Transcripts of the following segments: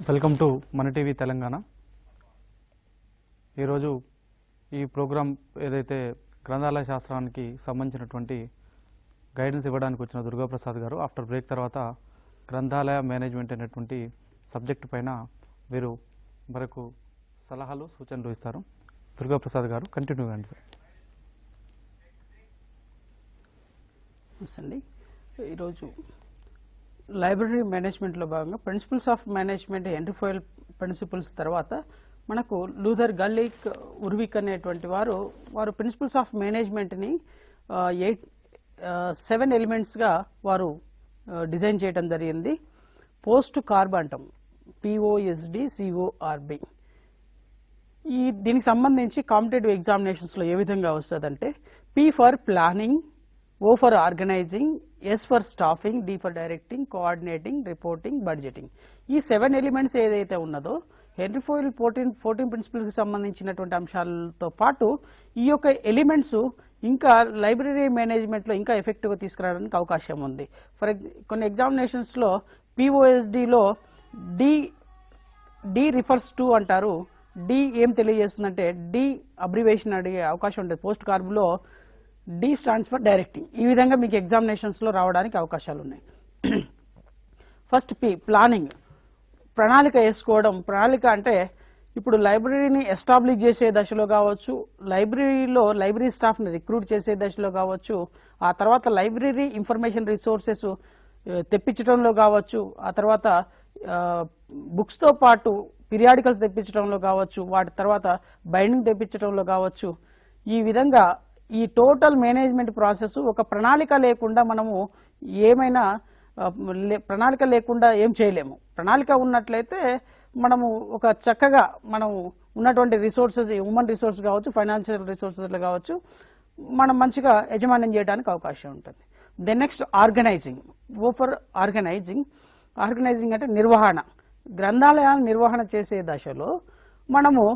Welcome to మన TV Telangana. ఈరోజు ఈ ప్రోగ్రాం ఏదైతే గ్రంథాలయ శాస్త్రానికి సంబంధించినటువంటి గైడెన్స్ ఇవ్వడానికి వచ్చిన దుర్గాప్రసాద్ గారు ఆఫ్టర్ బ్రేక్ తర్వాత గ్రంథాలయ మేనేజ్మెంట్ అనేటువంటి సబ్జెక్ట్ పైన వీరు మరొక సలహాలు సూచనలు ఇస్తారు. దుర్గాప్రసాద్ గారు కంటిన్యూ కండి సార్. అండి ఈరోజు లైబ్రరీ మేనేజ్మెంట్లో భాగంగా ప్రిన్సిపల్స్ ఆఫ్ మేనేజ్మెంట్ ఎంట్రీఫైల్ ప్రిన్సిపల్స్ తర్వాత మనకు లూథర్ గల్లిక్ ఉర్విక్ అనేటువంటి వారు ప్రిన్సిపల్స్ ఆఫ్ మేనేజ్మెంట్ని 7 ఎలిమెంట్స్గా వారు డిజైన్ చేయడం జరిగింది. పోస్ట్ కార్బ్ అంటాం, POSD CORB. దీనికి సంబంధించి కాంపిటేటివ్ ఎగ్జామినేషన్స్లో ఏ విధంగా వస్తుందంటే P for planning, O for organizing, S for staffing, D for directing, coordinating, reporting, budgeting. ఈ 7 ఎలిమెంట్స్ ఏదైతే ఉన్నదో హెన్రీ ఫోయిల్ 14 ప్రిన్సిపల్స్కి సంబంధించినటువంటి అంశాలతో పాటు ఈ యొక్క ఎలిమెంట్స్ ఇంకా లైబ్రరీ మేనేజ్మెంట్లో ఇంకా ఎఫెక్టివ్గా తీసుకురావడానికి అవకాశం ఉంది. కొన్ని ఎగ్జామినేషన్స్లో POSDలో డి రిఫర్స్ టు అంటారు. డి ఏం తెలియజేస్తుందంటే డి అబ్రివేషన్ అడిగే అవకాశం ఉంటుంది. పోస్ట్ కార్బ్లో D స్టాండ్స్ ఫర్ డైరెక్టింగ్. ఈ విధంగా మీకు ఎగ్జామినేషన్స్లో రావడానికి అవకాశాలు ఉన్నాయి. ఫస్ట్ P ప్లానింగ్, ప్రణాళిక వేసుకోవడం. ప్రణాళిక అంటే ఇప్పుడు లైబ్రరీని ఎస్టాబ్లిష్ చేసే దశలో కావచ్చు, లైబ్రరీ స్టాఫ్ని రిక్రూట్ చేసే దశలో కావచ్చు, ఆ తర్వాత లైబ్రరీ ఇన్ఫర్మేషన్ రిసోర్సెస్ తెప్పించడంలో కావచ్చు, ఆ తర్వాత బుక్స్తో పాటు పీరియాడికల్స్ తెప్పించడంలో కావచ్చు, వాటి తర్వాత బైండింగ్ తెప్పించడంలో కావచ్చు. ఈ విధంగా ఈ టోటల్ మేనేజ్మెంట్ ప్రాసెస్ ఒక ప్రణాళిక లేకుండా మనము ప్రణాళిక లేకుండా ఏం చేయలేము. ప్రణాళిక ఉన్నట్లయితే మనము ఒక చక్కగా మనం ఉన్నటువంటి రిసోర్సెస్, హ్యూమన్ రిసోర్స్ కావచ్చు, ఫైనాన్షియల్ రిసోర్సెస్లో కావచ్చు, మనం మంచిగా యజమాన్యం చేయడానికి అవకాశం ఉంటుంది. Then next organizing. O for organizing. Organizing అంటే నిర్వహణ. గ్రంథాలయాన్ని నిర్వహణ చేసే దశలో మనము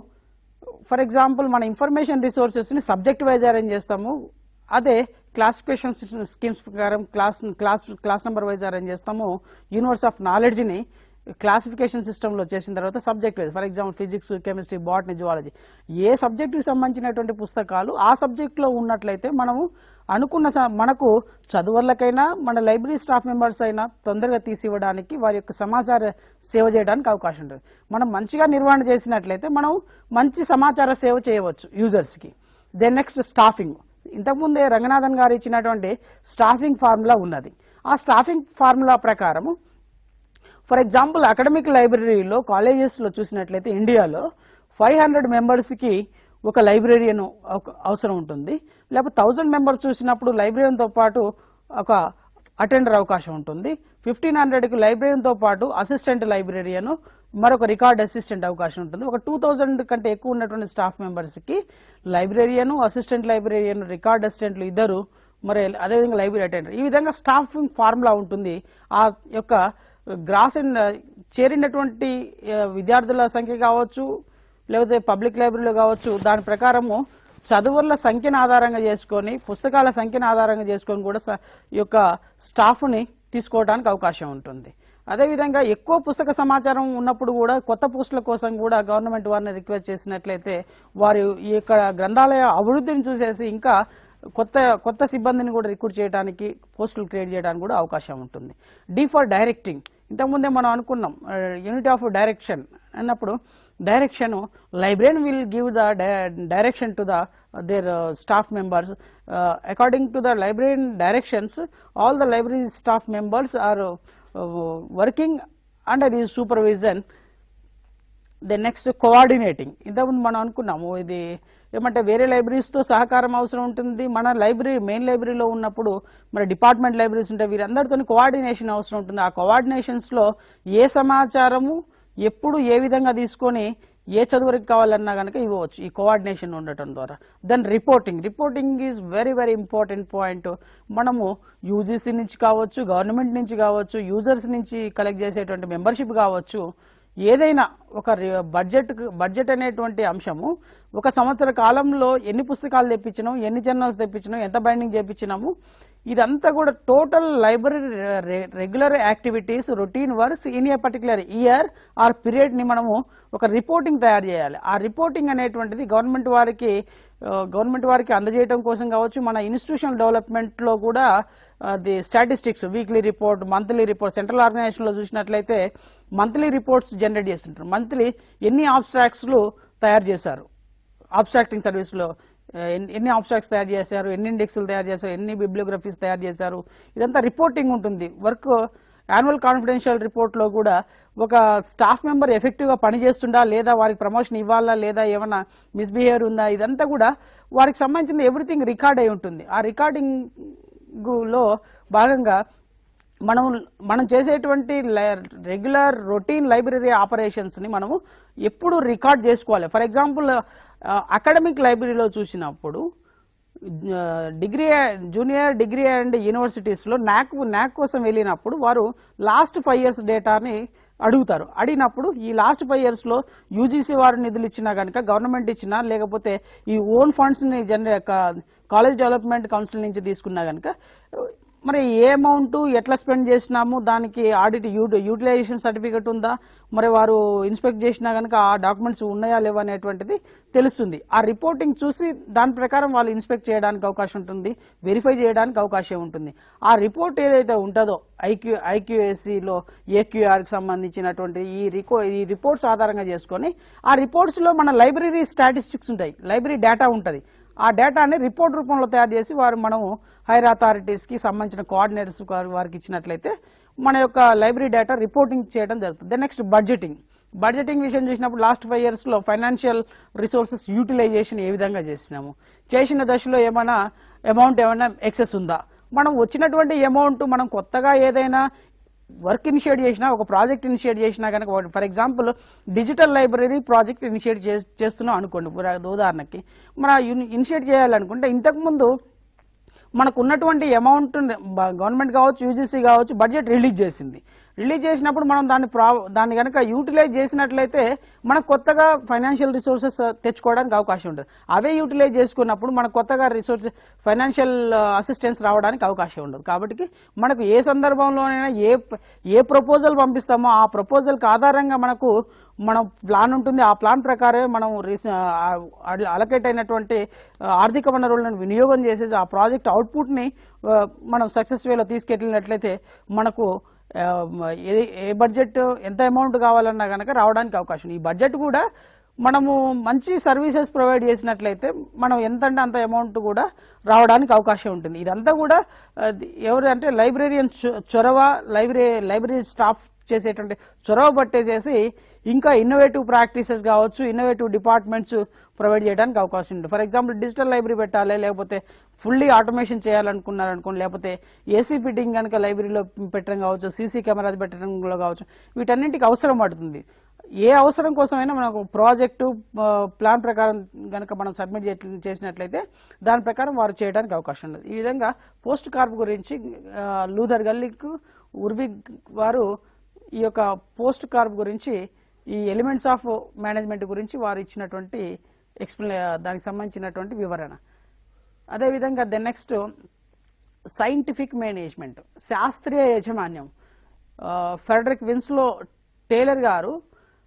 ఫర్ ఎగ్జాంపుల్ మన ఇన్ఫర్మేషన్ రిసోర్సెస్ని సబ్జెక్ట్ వైజ్ అరేంజ్ చేస్తాము. అదే క్లాసిఫికేషన్ స్కీమ్స్ ప్రకారం క్లాస్ నెంబర్ వైజ్ అరేంజ్ చేస్తాము. యూనివర్స్ ఆఫ్ నాలెడ్జ్ని క్లాసిఫికేషన్ సిస్టంలో చేసిన తర్వాత subject wise, for example physics, chemistry, botany, zoology, ఏ సబ్జెక్టుకి సంబంధించినటువంటి పుస్తకాలు ఆ సబ్జెక్టులో ఉన్నట్లయితే మనము మనకు చదువర్లకైనా మన లైబ్రరీ స్టాఫ్ మెంబర్స్ అయినా తొందరగా తీసివ్వడానికి, వారి యొక్క సమాచార సేవ చేయడానికి అవకాశం ఉంటుంది. మనం మంచిగా నిర్వహణ చేసినట్లయితే మనం మంచి సమాచార సేవ చేయవచ్చు యూజర్స్కి. Then next staffing. ఇంతకుముందే రంగనాథన్ గారు ఇచ్చినటువంటి స్టాఫింగ్ ఫార్ములా ఉన్నది. ఆ స్టాఫింగ్ ఫార్ములా ప్రకారము ఫర్ ఎగ్జాంపుల్ అకాడమిక్ లైబ్రరీలో కాలేజెస్లో చూసినట్లయితే ఇండియాలో 500 మెంబర్స్కి ఒక లైబ్రరీయన్ అవసరం ఉంటుంది. లేకపోతే 1000 మెంబర్స్ చూసినప్పుడు లైబ్రరీయన్తో పాటు ఒక అటెండర్ అవకాశం ఉంటుంది. 1500కి లైబ్రరీయన్తో పాటు అసిస్టెంట్ లైబ్రరీయన్, మరొక రికార్డ్ అసిస్టెంట్ అవకాశం ఉంటుంది. ఒక 2000 కంటే ఎక్కువ ఉన్నటువంటి స్టాఫ్ మెంబర్స్కి లైబ్రరీయన్, అసిస్టెంట్ లైబ్రరీయన్, రికార్డ్ అసిస్టెంట్లు ఇద్దరు, మరి అదేవిధంగా లైబ్రరీ అటెండర్. ఈ విధంగా స్టాఫింగ్ ఫార్ములా ఉంటుంది. ఆ యొక్క గ్రాస్ చేరినటువంటి విద్యార్థుల సంఖ్య కావచ్చు, లేకపోతే పబ్లిక్ లైబ్రరీలో కావచ్చు, దాని ప్రకారము చదువుల సంఖ్యను ఆధారంగా చేసుకొని, పుస్తకాల సంఖ్యను ఆధారంగా చేసుకొని కూడా ఈ యొక్క స్టాఫ్ని తీసుకోవడానికి అవకాశం ఉంటుంది. అదేవిధంగా ఎక్కువ పుస్తక సమాచారం ఉన్నప్పుడు కూడా కొత్త పోస్టుల కోసం కూడా గవర్నమెంట్ వారిని రిక్వెస్ట్ చేసినట్లయితే వారు ఈ యొక్క గ్రంథాలయ అభివృద్ధిని చూసేసి ఇంకా కొత్త సిబ్బందిని కూడా రిక్రూట్ చేయడానికి, పోస్టులు క్రియేట్ చేయడానికి కూడా అవకాశం ఉంటుంది. D for directing. ఇంతకుముందే మనం అనుకున్నాం యూనిట్ ఆఫ్ డైరెక్షన్ అన్నప్పుడు direction librarian will give the direction to their staff members. According to the librarian directions all the library staff members are working under his supervision. Then next coordinating. ఇంతకుముందు మనం అనుకున్నాము ఇది ఏమంటే వేరే లైబ్రరీస్తో సహకారం అవసరం ఉంటుంది. మన మెయిన్ లైబ్రరీలో ఉన్నప్పుడు మన డిపార్ట్మెంట్ లైబ్రరీస్ ఉంటాయి, వీరందరితో కోఆర్డినేషన్ అవసరం ఉంటుంది. ఆ కోఆర్డినేషన్స్లో ఏ సమాచారము ఎప్పుడు ఏ విధంగా తీసుకొని ఏ చదువురికి కావాలన్నా కనుక ఇవ్వవచ్చు ఈ కోఆర్డినేషన్ ఉండటం ద్వారా. Then reporting is very very important point. మనము యూజీసీ నుంచి కావచ్చు, గవర్నమెంట్ నుంచి కావచ్చు, యూజర్స్ నుంచి కలెక్ట్ చేసేటువంటి మెంబర్షిప్ కావచ్చు, ఏదైనా ఒక బడ్జెట్ అనేటువంటి అంశము ఒక సంవత్సర కాలంలో ఎన్ని పుస్తకాలు తెప్పించినాము, ఎన్ని జర్నల్స్ తెప్పించినాము, ఎంత బైండింగ్ చేయించినాము, ఇదంతా కూడా total library regular activities routine works in a particular year are period ని మనము ఒక రిపోర్టింగ్ తయారు చేయాలి. ఆ రిపోర్టింగ్ అనేటువంటిది గవర్నమెంట్ వారికి అందజేయడం కోసం కావచ్చు, మన ఇన్స్టిట్యూషనల్ డెవలప్మెంట్ లో కూడా the statistics weekly report, monthly report, central organisation లో చూసినట్లయితే మంత్లీ రిపోర్ట్స్ జనరేట్ చేస్తుంటారు. మంత్లీ ఎన్ని ఆబ్స్ట్రాక్ట్స్లు తయారు చేశారు, ఆబ్స్ట్రాక్టింగ్ సర్వీస్లో ఎన్ని ఆబ్స్ట్రాక్ట్స్ తయారు చేశారు, ఎన్ని ఇండెక్స్లు తయారు చేశారు, ఎన్ని బిబ్లియోగ్రఫీస్ తయారు చేశారు, ఇదంతా రిపోర్టింగ్ ఉంటుంది. వర్క్ యాన్యువల్ కాన్ఫిడెన్షియల్ రిపోర్ట్లో కూడా ఒక స్టాఫ్ మెంబర్ ఎఫెక్టివ్గా పనిచేస్తుందా లేదా, వారికి ప్రమోషన్ ఇవ్వాలా లేదా, ఏమైనా మిస్బిహేవియర్ ఉందా, ఇదంతా కూడా వారికి సంబంధించిన ఎవ్రీథింగ్ రికార్డ్ అయి ఉంటుంది. ఆ రికార్డింగ్లో భాగంగా మనం చేసేటువంటి రెగ్యులర్ రొటీన్ లైబ్రరీ ఆపరేషన్స్ని మనము ఎప్పుడు రికార్డ్ చేసుకోవాలి. ఫర్ ఎగ్జాంపుల్ అకాడమిక్ లైబ్రరీలో చూసినప్పుడు జూనియర్ డిగ్రీ అండ్ యూనివర్సిటీస్లో న్యాక్ కోసం వెళ్ళినప్పుడు వారు లాస్ట్ 5 years డేటాని అడుగుతారు. అడిగినప్పుడు ఈ లాస్ట్ 5 yearsలో యూజీసీ వారు నిధులు ఇచ్చినా కనుక, గవర్నమెంట్ ఇచ్చినా, లేకపోతే ఈ ఓన్ ఫండ్స్ని కాలేజ్ డెవలప్మెంట్ కౌన్సిల్ నుంచి తీసుకున్నా కనుక మరి ఏ అమౌంట్ ఎట్లా స్పెండ్ చేసినాము, దానికి ఆడిట్ యూటిలైజేషన్ సర్టిఫికెట్ ఉందా, మరి వారు ఇన్స్పెక్ట్ చేసినా కనుక ఆ డాక్యుమెంట్స్ ఉన్నాయా లేవా అనేటువంటిది తెలుస్తుంది. ఆ రిపోర్టింగ్ చూసి దాని ప్రకారం వాళ్ళు ఇన్స్పెక్ట్ చేయడానికి అవకాశం ఉంటుంది, వెరిఫై చేయడానికి అవకాశం ఉంటుంది. ఆ రిపోర్ట్ ఏదైతే ఉంటుందో ఐక్యూఎస్సిలో ఏక్యూఆర్కి సంబంధించినటువంటి ఈ రిపోర్ట్స్ ఆధారంగా చేసుకొని ఆ రిపోర్ట్స్లో మన లైబ్రరీ స్టాటిస్టిక్స్ ఉంటాయి, లైబ్రరీ డేటా ఉంటుంది. ఆ డేటాని రిపోర్ట్ రూపంలో తయారు చేసి మనము హైర్ అథారిటీస్కి సంబంధించిన కోఆర్డినేటర్స్ వారికి ఇచ్చినట్లయితే మన యొక్క లైబ్రరీ డేటా రిపోర్టింగ్ చేయడం జరుగుతుంది. నెక్స్ట్ బడ్జెటింగ్ విషయం చూసినప్పుడు లాస్ట్ 5 yearsలో ఫైనాన్షియల్ రిసోర్సెస్ యూటిలైజేషన్ ఏ విధంగా చేసిన దశలో ఏమైనా ఎక్సెస్ ఉందా, మనం వచ్చినటువంటి అమౌంట్ మనం కొత్తగా ఏదైనా వర్క్ ఇనిషియేట్ చేసినా, ఒక ప్రాజెక్ట్ ఇనిషియేట్ చేసినా కనుక, for example digital library project initiate చేస్తున్నాం అనుకోండి, ఉదాహరణకి మనం ఇనిషియేట్ చేయాలనుకుంటే ఇంతకుముందు మనకు ఉన్నటువంటి అమౌంట్ గవర్నమెంట్ కావచ్చు, యూజీసీ కావచ్చు, బడ్జెట్ రిలీజ్ చేసినప్పుడు మనం దాన్ని కనుక యూటిలైజ్ చేసినట్లయితే మనకు కొత్తగా ఫైనాన్షియల్ రిసోర్సెస్ తెచ్చుకోవడానికి అవకాశం ఉంటుంది. అవే యూటిలైజ్ చేసుకున్నప్పుడు మనకు కొత్తగా ఫైనాన్షియల్ అసిస్టెన్స్ రావడానికి అవకాశం ఉండదు. కాబట్టి మనకు ఏ సందర్భంలోనైనా ఏ ప్రపోజల్ పంపిస్తామో ఆ ప్రపోజల్కి ఆధారంగా మన ప్లాన్ ఉంటుంది. ఆ ప్లాన్ ప్రకారమే మనం అలకేట్ అయినటువంటి ఆర్థిక వనరులను వినియోగం చేసేసి ఆ ప్రాజెక్ట్ అవుట్పుట్ని మనం సక్సెస్ వేలో తీసుకెళ్ళినట్లయితే మనకు ఏ బడ్జెట్ ఎంత అమౌంట్ కావాలన్నా కనుక రావడానికి అవకాశం. ఈ బడ్జెట్ కూడా మనము మంచి సర్వీసెస్ ప్రొవైడ్ చేసినట్లయితే మనం ఎంతంటే అంత అమౌంట్ కూడా రావడానికి అవకాశం ఉంటుంది. ఇదంతా కూడా ఎవరంటే లైబ్రేరియన్ చొరవ, లైబ్రరీ స్టాఫ్ చేసేటువంటి చొరవ పట్టేసేసి ఇంకా ఇన్నోవేటివ్ ప్రాక్టీసెస్ కావచ్చు, ఇన్నోవేటివ్ డిపార్ట్మెంట్స్ ప్రొవైడ్ చేయడానికి అవకాశం ఉంది. ఫర్ ఎగ్జాంపుల్ డిజిటల్ లైబ్రరీ పెట్టాలి, లేకపోతే ఫుల్లీ ఆటోమేషన్ చేయాలనుకున్నారనుకోండి, లేకపోతే ఏసీ ఫిట్టింగ్ కనుక లైబ్రరీలో పెట్టడం కావచ్చు, సీసీ కెమెరాస్ పెట్టడంలో కావచ్చు, వీటన్నింటికి అవసరం పడుతుంది. ఏ అవసరం కోసమైనా మనకు ప్రాజెక్టు ప్లాన్ ప్రకారం కనుక మనం సబ్మిట్ చేసినట్లయితే దాని ప్రకారం వారు చేయడానికి అవకాశం ఉంది. ఈ విధంగా పోస్ట్ కార్ప్ గురించి లూథర్ గల్లిక్, ఉర్విగ్ వారు ఈ యొక్క పోస్ట్ కార్ప్ గురించి, ఈ ఎలిమెంట్స్ ఆఫ్ మేనేజ్మెంట్ గురించి వారు ఇచ్చినటువంటి దానికి సంబంధించినటువంటి వివరణ. అదేవిధంగా నెక్స్ట్ సైంటిఫిక్ మేనేజ్మెంట్, శాస్త్రీయ యాజమాన్యం. ఫెడరిక్ విన్స్లో టేలర్ గారు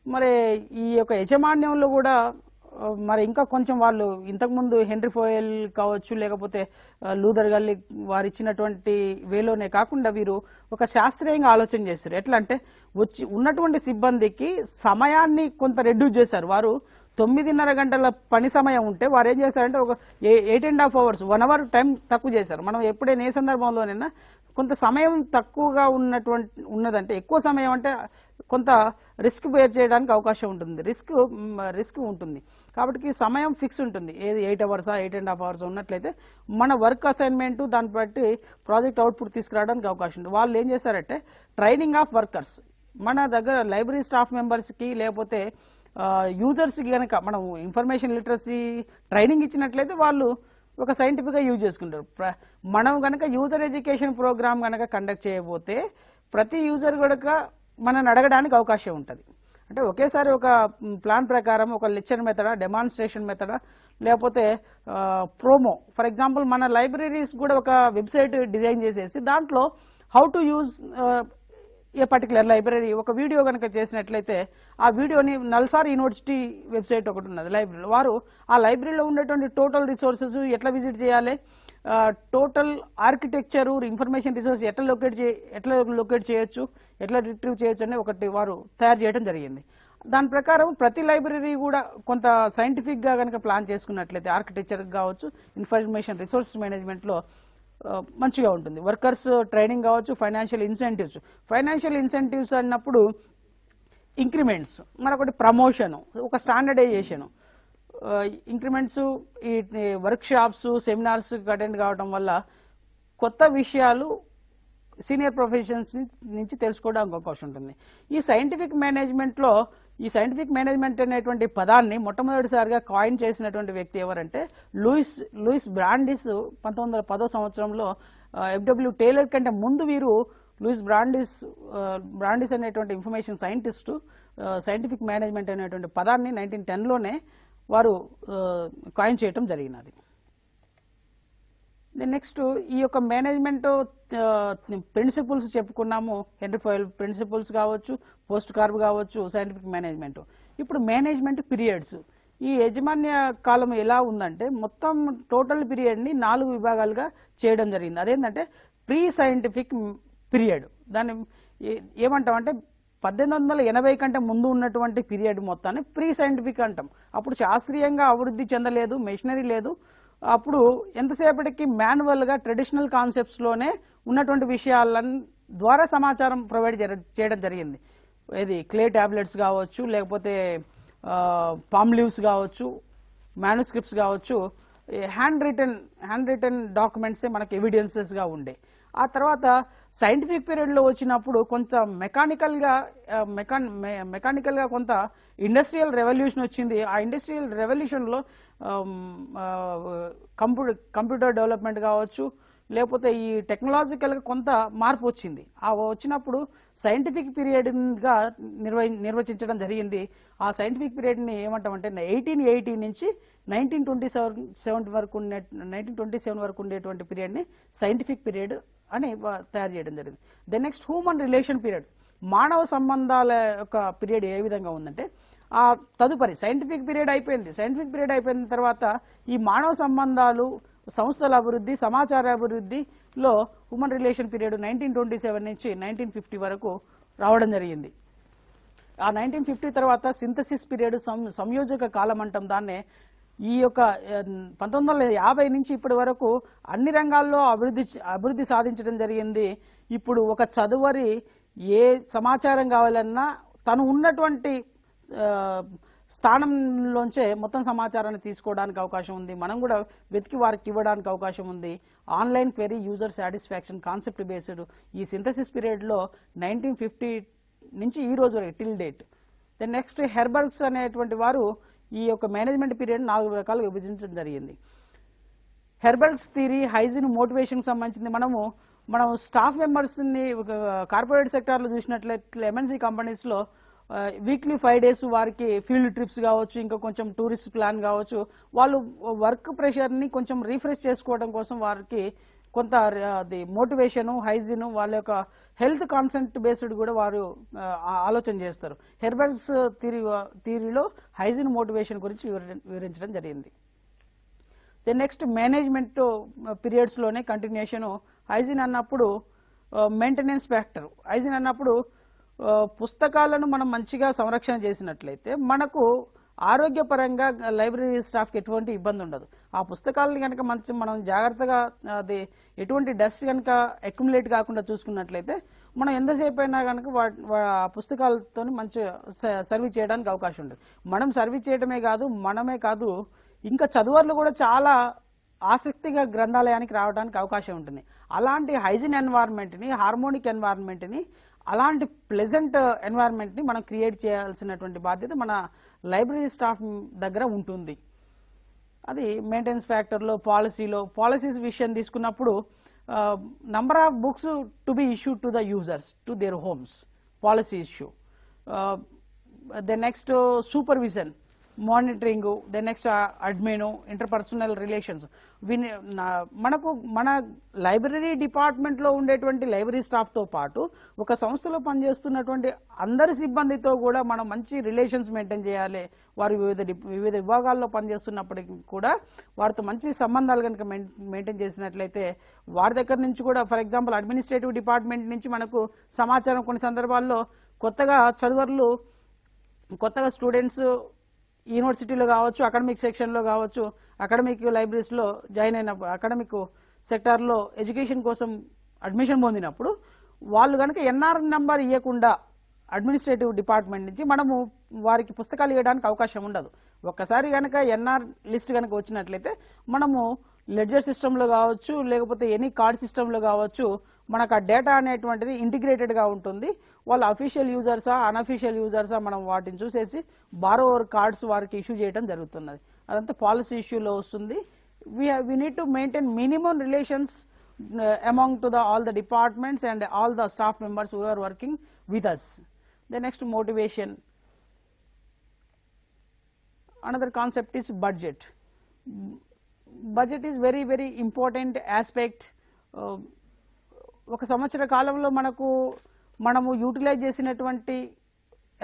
మరి ఈ యొక్క యాజమాన్యంలో కూడా మరి ఇంకా కొంచెం వాళ్ళు ఇంతకుముందు హెన్రీ ఫోయెల్ కావచ్చు, లేకపోతే లూథర్ గల్లిక్ వారు ఇచ్చినటువంటి వేలోనే కాకుండా వీరు ఒక శాస్త్రీయంగా ఆలోచన చేశారు. ఎట్లా అంటే ఉన్నటువంటి సిబ్బందికి సమయాన్ని కొంత రెడ్యూస్ చేశారు. వారు 9.5 గంటల పని సమయం ఉంటే వారు ఏం చేశారంటే ఒక 8.5 hours 1 hour టైం తక్కువ చేశారు. మనం ఎప్పుడైనా ఏ సందర్భంలోనైనా కొంత సమయం తక్కువగా ఉన్నదంటే, ఎక్కువ సమయం అంటే కొంత రిస్క్ బేర్ చేయడానికి అవకాశం ఉంటుంది, రిస్క్ ఉంటుంది. కాబట్టి సమయం ఫిక్స్ ఉంటుంది, ఏది 8 hours 8.5 hours ఉన్నట్లయితే మన వర్క్ అసైన్మెంట్ దాన్ని బట్టి ప్రాజెక్ట్ అవుట్పుట్ తీసుకురావడానికి అవకాశం ఉంటుంది. వాళ్ళు ఏం చేశారంటే ట్రైనింగ్ ఆఫ్ వర్కర్స్, మన దగ్గర లైబ్రరీ స్టాఫ్ మెంబర్స్కి లేకపోతే యూజర్స్కి కనుక మనం ఇన్ఫర్మేషన్ లిటరసీ ట్రైనింగ్ ఇచ్చినట్లయితే వాళ్ళు ఒక సైంటిఫిక్గా యూజ్ చేసుకుంటారు. మనం కనుక యూజర్ ఎడ్యుకేషన్ ప్రోగ్రామ్ కనుక కండక్ట్ చేయబోతే ప్రతి యూజర్ కనుక మనని అడగడానికి అవకాశం ఉంటుంది. అంటే ఒకేసారి ఒక ప్లాన్ ప్రకారం ఒక లెక్చర్ మెథడా, డెమాన్స్ట్రేషన్ మెథడా, లేకపోతే ప్రోమో. ఫర్ ఎగ్జాంపుల్ మన లైబ్రరీస్ కూడా ఒక వెబ్సైట్ డిజైన్ చేసేసి దాంట్లో how to use a particular library ఒక వీడియో కనుక చేసినట్లయితే ఆ వీడియోని నల్సార్ యూనివర్సిటీ వెబ్సైట్ ఒకటి ఉన్నది లైబ్రరీలో, వారు ఆ లైబ్రరీలో ఉండేటువంటి టోటల్ రిసోర్సెస్ ఎట్లా విజిట్ చేయాలి, టోటల్ ఆర్కిటెక్చర్, ఇన్ఫర్మేషన్ రిసోర్స్ ఎట్లా లొకేట్ చేయొచ్చు, ఎట్లా రిట్రీవ్ చేయొచ్చు అని ఒకటి వారు తయారు చేయడం జరిగింది. దాని ప్రకారం ప్రతి లైబ్రరీ కూడా కొంత సైంటిఫిక్గా కనుక ప్లాన్ చేసుకున్నట్లయితే ఆర్కిటెక్చర్ కావచ్చు, ఇన్ఫర్మేషన్ రిసోర్సెస్ మేనేజ్మెంట్లో మంచిగా ఉంటుంది. వర్కర్స్ ట్రైనింగ్ కావచ్చు, ఫైనాన్షియల్ ఇన్సెంటివ్స్ అన్నప్పుడు ఇంక్రిమెంట్స్, మరొకటి ప్రమోషన్, ఒక స్టాండర్డైజేషన్, ఇంక్రిమెంట్స్, ఈ వర్క్ షాప్స్, సెమినార్స్ అటెండ్ కావడం వల్ల కొత్త విషయాలు సీనియర్ ప్రొఫెషన్స్ నుంచి తెలుసుకోవడానికి అవకాశం ఉంటుంది. ఈ సైంటిఫిక్ మేనేజ్మెంట్ అనేటువంటి పదాన్ని మొట్టమొదటిసారిగా కాయిన్ చేసినటువంటి వ్యక్తి ఎవరంటే లూయిస్ బ్రాండిస్ 1910 సంవత్సరంలో. ఎఫ్డబ్ల్యూ టేలర్ కంటే ముందు వీరు లూయిస్ బ్రాండిస్ అనేటువంటి ఇన్ఫర్మేషన్ సైంటిస్టు సైంటిఫిక్ మేనేజ్మెంట్ అనేటువంటి పదాన్ని 1910లోనే వారు కాయిన్ చేయటం జరిగినది. నెక్స్ట్ ఈ యొక్క మేనేజ్మెంట్ ప్రిన్సిపల్స్ చెప్పుకున్నాము, హెన్రీ ఫోయల్ ప్రిన్సిపల్స్ కావచ్చు, పోస్ట్ కార్బ్ కావచ్చు, సైంటిఫిక్ మేనేజ్మెంట్. ఇప్పుడు మేనేజ్మెంట్ పీరియడ్స్. ఈ యాజమాన్య కాలం ఎలా ఉందంటే మొత్తం టోటల్ పీరియడ్ని 4 విభాగాలుగా చేయడం జరిగింది. అదేంటంటే ప్రీ సైంటిఫిక్ పీరియడ్, దాన్ని ఏమంటామంటే 1880 కంటే ముందు ఉన్నటువంటి పీరియడ్ మొత్తాన్ని ప్రీ సైంటిఫిక్ అంటాం. అప్పుడు శాస్త్రీయంగా అభివృద్ధి చెందలేదు, మెషినరీ లేదు. అప్పుడు ఎంతసేపటికి మాన్యువల్గా ట్రెడిషనల్ కాన్సెప్ట్స్లోనే ఉన్నటువంటి విషయాల ద్వారా సమాచారం ప్రొవైడ్ చేయడం జరిగింది. ఇది క్లే టాబ్లెట్స్ కావచ్చు, లేకపోతే పామ్ లీవ్స్ కావచ్చు, మ్యానుస్క్రిప్ట్స్ కావచ్చు, హ్యాండ్ రిటన్ డాక్యుమెంట్సే మనకి ఎవిడెన్సెస్గా ఉండే. ఆ తర్వాత సైంటిఫిక్ పీరియడ్లో వచ్చినప్పుడు కొంత మెకానికల్గా కొంత ఇండస్ట్రియల్ రెవల్యూషన్ వచ్చింది. ఆ ఇండస్ట్రియల్ రెవల్యూషన్లో కంప్యూటర్ డెవలప్మెంట్ కావచ్చు, లేకపోతే ఈ టెక్నాలజికల్గా కొంత మార్పు వచ్చింది. ఆ వచ్చినప్పుడు సైంటిఫిక్ పీరియడ్గా నిర్వచించడం జరిగింది. ఆ సైంటిఫిక్ పీరియడ్ని ఏమంటామంటే 1880 నుంచి 1927 వరకు ఉండేటువంటి పీరియడ్ని సైంటిఫిక్ పీరియడ్ అని తయారు చేయడం జరిగింది. నెక్స్ట్ హ్యూమన్ రిలేషన్ పీరియడ్, మానవ సంబంధాల యొక్క పీరియడ్ ఏ విధంగా ఉందంటే ఆ తదుపరి సైంటిఫిక్ పీరియడ్ అయిపోయింది. సైంటిఫిక్ పీరియడ్ అయిపోయిన తర్వాత ఈ మానవ సంబంధాలు, సంస్థల అభివృద్ధి, సమాచార అభివృద్ధిలో హ్యూమన్ రిలేషన్ పీరియడ్ 1927 నుంచి 1950 వరకు రావడం జరిగింది. ఆ 1950 తర్వాత సింథసిస్ పీరియడ్, సంయోజక కాలం అంటాం దాన్నే. ఈ యొక్క 1950 నుంచి ఇప్పటి వరకు అన్ని రంగాల్లో అభివృద్ధి సాధించడం జరిగింది. ఇప్పుడు ఒక చదువరి ఏ సమాచారం కావాలన్నా తను ఉన్నటువంటి స్థానంలోంచే మొత్తం సమాచారాన్ని తీసుకోవడానికి అవకాశం ఉంది. మనం కూడా వెతికి వారికి ఇవ్వడానికి అవకాశం ఉంది. Online query, user satisfaction, concept based ఈ సింథసిస్ పీరియడ్లో 1950 నుంచి ఈ రోజు వరకు టిల్ డేట్. నెక్స్ట్ హెర్బర్గ్స్ అనేటువంటి వారు ఈ యొక్క మేనేజ్మెంట్ పీరియడ్ 4 రకాలుగా విభజించడం జరిగింది. హెర్బర్గ్స్ థియరీ హైజీన్ మోటివేషన్ సంబంధించింది. మనం స్టాఫ్ మెంబర్స్ని కార్పొరేట్ సెక్టార్లో చూసినట్లయితే ఎంఎన్సీ కంపెనీస్లో వీక్లీ 5 days వారికి ఫీల్డ్ ట్రిప్స్ కావచ్చు, ఇంకా కొంచెం టూరిస్ట్ ప్లాన్ కావచ్చు, వాళ్ళు వర్క్ ప్రెషర్ని కొంచెం రీఫ్రెష్ చేసుకోవడం కోసం వారికి కొంత అది మోటివేషన్, హైజీన్, వాళ్ళ యొక్క హెల్త్ కాన్సెప్ట్ బేస్డ్ కూడా వారు ఆలోచన చేస్తారు. హెర్బర్గ్స్ థియరీలో హైజీన్ మోటివేషన్ గురించి వివరించడం జరిగింది. నెక్స్ట్ మేనేజ్మెంట్ పీరియడ్స్లోనే కంటిన్యూషన్. హైజీన్ అన్నప్పుడు మెయింటెనెన్స్ ఫ్యాక్టర్. హైజీన్ అన్నప్పుడు పుస్తకాలను మనం మంచిగా సంరక్షణ చేసినట్లయితే మనకు ఆరోగ్యపరంగా లైబ్రరీ స్టాఫ్కి ఎటువంటి ఇబ్బంది ఉండదు. ఆ పుస్తకాలని కనుక మనం జాగ్రత్తగా అది ఎటువంటి డస్ట్ కనుక అక్యుములేట్ కాకుండా చూసుకున్నట్లయితే మనం ఎంతసేపు అయినా కనుక ఆ పుస్తకాలతో మంచిగా సర్వీస్ చేయడానికి అవకాశం ఉంటుంది. మనం సర్వీస్ చేయడమే కాదు, మనమే కాదు, ఇంకా చదువర్లు కూడా చాలా ఆసక్తిగా గ్రంథాలయానికి రావడానికి అవకాశం ఉంటుంది. అలాంటి హైజీన్ ఎన్వైర్న్మెంట్ని, హార్మోనిక్ ఎన్వైర్న్మెంట్ని, అలాంటి ప్లెజెంట్ ఎన్వైర్న్మెంట్ని మనం క్రియేట్ చేయాల్సినటువంటి బాధ్యత మన లైబ్రరీ స్టాఫ్ దగ్గర ఉంటుంది. అది మెయింటెనెన్స్ ఫ్యాక్టర్లో పాలసీస్ విషయం తీసుకున్నప్పుడు number of books to be issued to the users to their homes, policy issue. the next supervision, monitoring, the next admin, interpersonal relations. మనకు మన లైబ్రరీ డిపార్ట్మెంట్లో ఉండేటువంటి లైబ్రరీ స్టాఫ్తో పాటు ఒక సంస్థలో పనిచేస్తున్నటువంటి అందరి సిబ్బందితో కూడా మనం మంచి రిలేషన్స్ మెయింటైన్ చేయాలి. వారు వివిధ విభాగాల్లో పనిచేస్తున్నప్పటికీ కూడా వారితో మంచి సంబంధాలు కనుక మెయింటైన్ చేసినట్లయితే వారి దగ్గర నుంచి కూడా, ఫర్ ఎగ్జాంపుల్ అడ్మినిస్ట్రేటివ్ డిపార్ట్మెంట్ నుంచి మనకు సమాచారం కొన్ని సందర్భాల్లో కొత్తగా చదువర్లు, కొత్తగా స్టూడెంట్స్ యూనివర్సిటీలో కావచ్చు, అకాడమిక్ సెక్షన్లో కావచ్చు, అకాడమిక్ లైబ్రరీస్లో జాయిన్ అయిన అకాడమిక్ సెక్టార్లో ఎడ్యుకేషన్ కోసం అడ్మిషన్ పొందినప్పుడు వాళ్ళు కనుక ఎన్ఆర్ నెంబర్ ఇవ్వకుండా అడ్మినిస్ట్రేటివ్ డిపార్ట్మెంట్ నుంచి మనము వారికి పుస్తకాలు ఇవ్వడానికి అవకాశం ఉండదు. ఒక్కసారి కనుక ఎన్ఆర్ లిస్ట్ కనుక వచ్చినట్లయితే మనము లెడ్జర్ సిస్టంలో కావచ్చు, లేకపోతే ఎనీ కార్డ్ సిస్టంలో కావచ్చు, మనకు ఆ డేటా అనేటువంటిది ఇంటిగ్రేటెడ్గా ఉంటుంది. వాళ్ళ అఫీషియల్ యూజర్సా అన్అఫీషియల్ యూజర్సా మనం వాటిని చూసేసి బారోవర్ కార్డ్స్ వారికి ఇష్యూ చేయడం జరుగుతున్నది. అదంతా పాలసీ ఇష్యూలో వస్తుంది. we need to maintain minimum relations among to all the departments and all the staff members who are working with us. The next motivation. Another concept is budget. Budget is very very important aspect. ఒక సంవత్సర కాలంలో మనము utilise చేసినటువంటి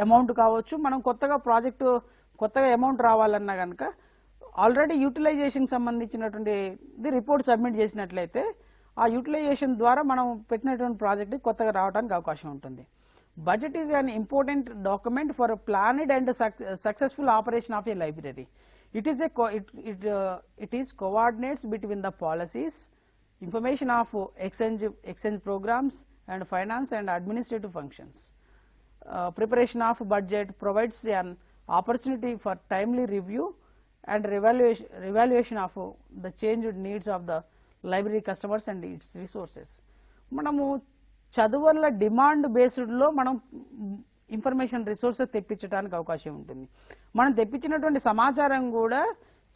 amount కావచ్చు, మనం కొత్తగా amount రావాలన్నా కనుక ఆల్రెడీ యూటిలైజేషన్ సంబంధించినటువంటి రిపోర్ట్ సబ్మిట్ చేసినట్లయితే ఆ యూటిలైజేషన్ ద్వారా మనం పెట్టినటువంటి ప్రాజెక్ట్ కొత్తగా రావడానికి అవకాశం ఉంటుంది. Budget is an important document for planned and successful operation of a library. It is coordinates between the policies, information of exchange programs and finance and administrative functions. Preparation of budget provides an opportunity for timely review and evaluation of the changed needs of the library customers and its resources. మనము చదువుల demand బేస్డ్లో మనం information resources తెప్పించడానికి అవకాశం ఉంటుంది. మనం తెప్పించినటువంటి సమాచారం కూడా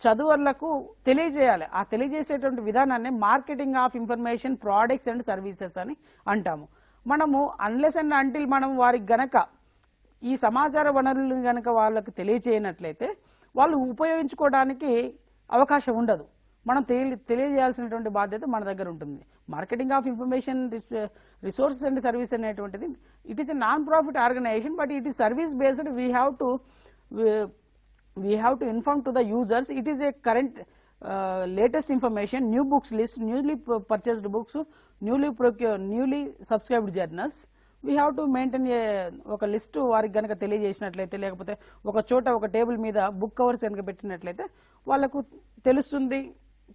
చదువర్లకు తెలియజేయాలి. ఆ తెలియజేసేటువంటి విధానాన్ని marketing of information products and services అని అంటాము. మనము అన్లెస్ అండ్ అంటిల్ మనం వారికి గనక ఈ సమాచార వనరులను గనక వాళ్ళకి తెలియజేయనట్లయితే వాళ్ళు ఉపయోగించుకోవడానికి అవకాశం ఉండదు. మనం తెలియజేయాల్సినటువంటి బాధ్యత మన దగ్గర ఉంటుంది. Marketing of information resources and service అనేటువంటిది it is a non profit organization, but it is service based. we have to inform to the users. It is a current latest information, new books list, newly purchased books, newly subscribed journals. We have to maintain ఒక list వారికి గనక తెలియజేసినట్లయితే, లేకపోతే ఒక చోట ఒక table మీద book covers కనుక పెట్టినట్లయితే వాళ్ళకు తెలుస్తుంది.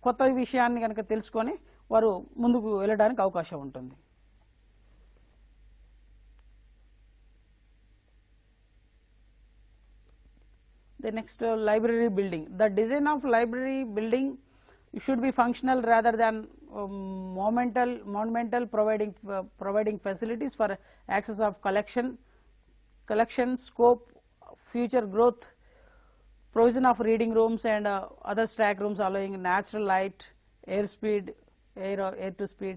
కొత్త విషయాన్ని కనుక తెలుసుకొని వారు ముందుకు వెళ్ళడానికి అవకాశం ఉంటుంది. The next library building. The design of library building should be functional rather than monumental, providing facilities for access of collection, scope, future growth, provision of reading rooms and other stack rooms allowing natural light, air to speed.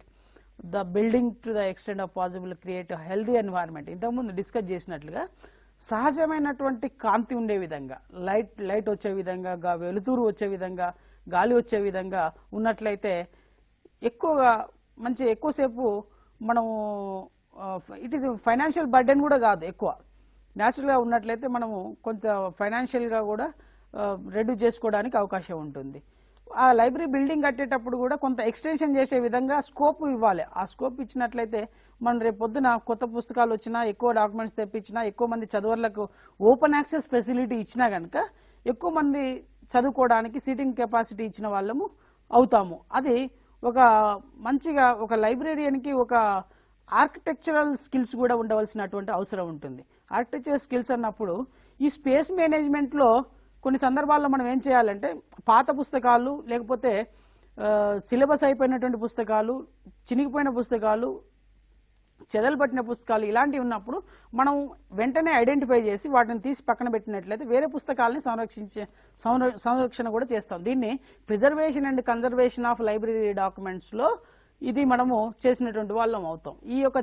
The building to the extent of possible create a healthy environment. ఇంతకుముందు discuss చేసినట్లుగా సహజమైనటువంటి కాంతి ఉండే విధంగా, light వచ్చే విధంగా, వెలుతురు వచ్చే విధంగా, గాలి వచ్చే విధంగా ఉన్నట్లయితే ఎక్కువసేపు మనము ఇట్ ఈస్ ఫైనాన్షియల్ బర్డెన్ కూడా కాదు. ఎక్కువ న్యాచురల్గా ఉన్నట్లయితే మనము కొంత ఫైనాన్షియల్గా కూడా రెడ్యూస్ చేసుకోవడానికి అవకాశం ఉంటుంది. ఆ లైబ్రరీ బిల్డింగ్ కట్టేటప్పుడు కూడా కొంత ఎక్స్టెన్షన్ చేసే విధంగా స్కోప్ ఇవ్వాలి. ఆ స్కోప్ ఇచ్చినట్లయితే మనం రేపు పొద్దున కొత్త పుస్తకాలు వచ్చినా, ఎక్కువ డాక్యుమెంట్స్ తెప్పించినా, ఎక్కువ మంది చదువర్లకు ఓపెన్ యాక్సెస్ ఫెసిలిటీ ఇచ్చినా కనుక ఎక్కువ మంది చదువుకోవడానికి సీటింగ్ కెపాసిటీ ఇచ్చిన వాళ్ళము అవుతాము. అది ఒక మంచిగా ఒక లైబ్రేరియన్కి ఒక ఆర్కిటెక్చరల్ స్కిల్స్ కూడా ఉండవలసినటువంటి అవసరం ఉంటుంది. ఆర్కిటెక్చరల్ స్కిల్స్ అన్నప్పుడు ఈ స్పేస్ మేనేజ్మెంట్లో కొన్ని సందర్భాల్లో మనం ఏం చేయాలంటే పాత పుస్తకాలు, లేకపోతే సిలబస్ అయిపోయినటువంటి పుస్తకాలు, చినిగిపోయిన పుస్తకాలు, చెదలు పట్టిన పుస్తకాలు ఇలాంటివి ఉన్నప్పుడు మనం వెంటనే ఐడెంటిఫై చేసి వాటిని తీసి పక్కన పెట్టినట్లయితే వేరే పుస్తకాలని సంరక్షణ కూడా చేస్తాం. దీన్ని preservation and conservation of library డాక్యుమెంట్స్లో ఇది మనము చేసినటువంటి వాళ్ళం అవుతాం. ఈ యొక్క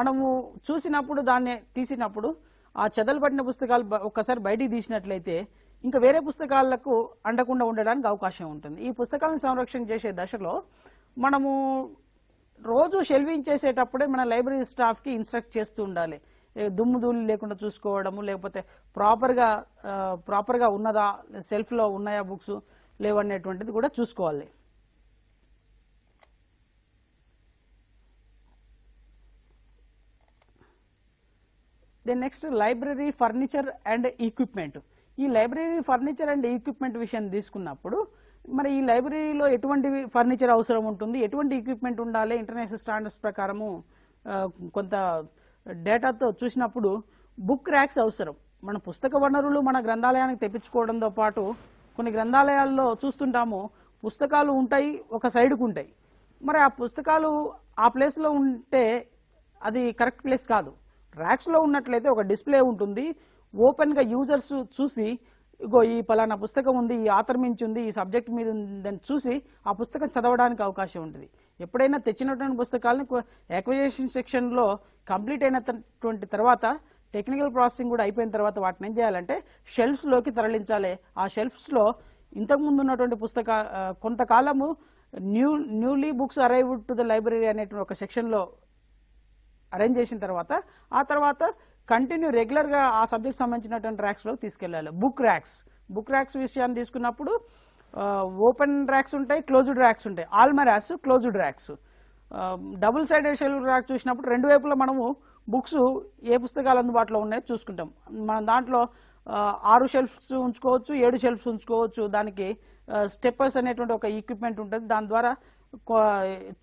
మనము చూసినప్పుడు దాన్ని తీసినప్పుడు ఆ చెదలు పట్టిన పుస్తకాలు ఒక్కసారి బయటికి తీసినట్లయితే ఇంకా వేరే పుస్తకాలకు అండకుండా ఉండడానికి అవకాశం ఉంటుంది. ఈ పుస్తకాలను సంరక్షణ చేసే దశలో మనము రోజు షెల్వింగ్ చేసేటప్పుడే మన లైబ్రరీ స్టాఫ్కి ఇన్స్ట్రక్ట్ చేస్తూ ఉండాలి. దుమ్ము ధూళి లేకుండా చూసుకోవడము, లేకపోతే ప్రాపర్గా ఉన్నదా, సెల్ఫ్లో ఉన్నాయా బుక్స్ లేవనేటువంటిది కూడా చూసుకోవాలి. Then next library furniture and equipment. ఈ లైబ్రరీ ఫర్నిచర్ అండ్ ఈక్విప్మెంట్ విషయం తీసుకున్నప్పుడు మరి ఈ లైబ్రరీలో ఎటువంటి ఫర్నిచర్ అవసరం ఉంటుంది, ఎటువంటి ఈక్విప్మెంట్ ఉండాలి, ఇంటర్నేషనల్ స్టాండర్డ్స్ ప్రకారము కొంత డేటాతో చూసినప్పుడు బుక్ ర్యాక్స్ అవసరం. మన పుస్తక వనరులు మన గ్రంథాలయానికి తెప్పించుకోవడంతో పాటు కొన్ని గ్రంథాలయాల్లో చూస్తుంటాము పుస్తకాలు ఉంటాయి, ఒక సైడ్కు ఉంటాయి. మరి ఆ పుస్తకాలు ఆ ప్లేస్లో ఉంటే అది కరెక్ట్ ప్లేస్ కాదు. ర్యాక్స్లో ఉన్నట్లయితే ఒక డిస్ప్లే ఉంటుంది, ఓపెన్గా యూజర్స్ చూసి ఇగో ఈ పలానా పుస్తకం ఉంది, ఈ ఆథర్ మించి ఉంది, ఈ సబ్జెక్ట్ మీద ఉందని చూసి ఆ పుస్తకం చదవడానికి అవకాశం ఉంటుంది. ఎప్పుడైనా తెచ్చినటువంటి పుస్తకాలను ఎక్విజిషన్ సెక్షన్లో కంప్లీట్ అయినటువంటి తర్వాత టెక్నికల్ ప్రాసెసింగ్ కూడా అయిపోయిన తర్వాత వాటిని ఏం చేయాలంటే షెల్ఫ్స్లోకి తరలించాలి. ఆ షెల్ఫ్స్లో ఇంతకుముందు ఉన్నటువంటి కొంతకాలము newly books arrived to the library అనేటువంటి ఒక సెక్షన్లో అరేంజ్ చేసిన తర్వాత ఆ తర్వాత కంటిన్యూ రెగ్యులర్గా ఆ సబ్జెక్ట్ సంబంధించినటువంటి ర్యాక్స్లోకి తీసుకెళ్ళాలి. బుక్ ర్యాక్స్ విషయాన్ని తీసుకున్నప్పుడు ఓపెన్ ర్యాక్స్ ఉంటాయి, క్లోజ్డ్ ర్యాక్స్ ఉంటాయి. ఆల్మరాస్, closed racks. Double sided shelf rack చూసినప్పుడు రెండు వైపులా మనము బుక్స్ ఏ పుస్తకాలు అందుబాటులో ఉన్నాయో చూసుకుంటాం. మనం దాంట్లో 6 షెల్ఫ్స్ ఉంచుకోవచ్చు, 7 షెల్ఫ్స్ ఉంచుకోవచ్చు. దానికి స్టెప్పర్స్ అనేటువంటి ఒక ఈక్విప్మెంట్ ఉంటుంది. దాని ద్వారా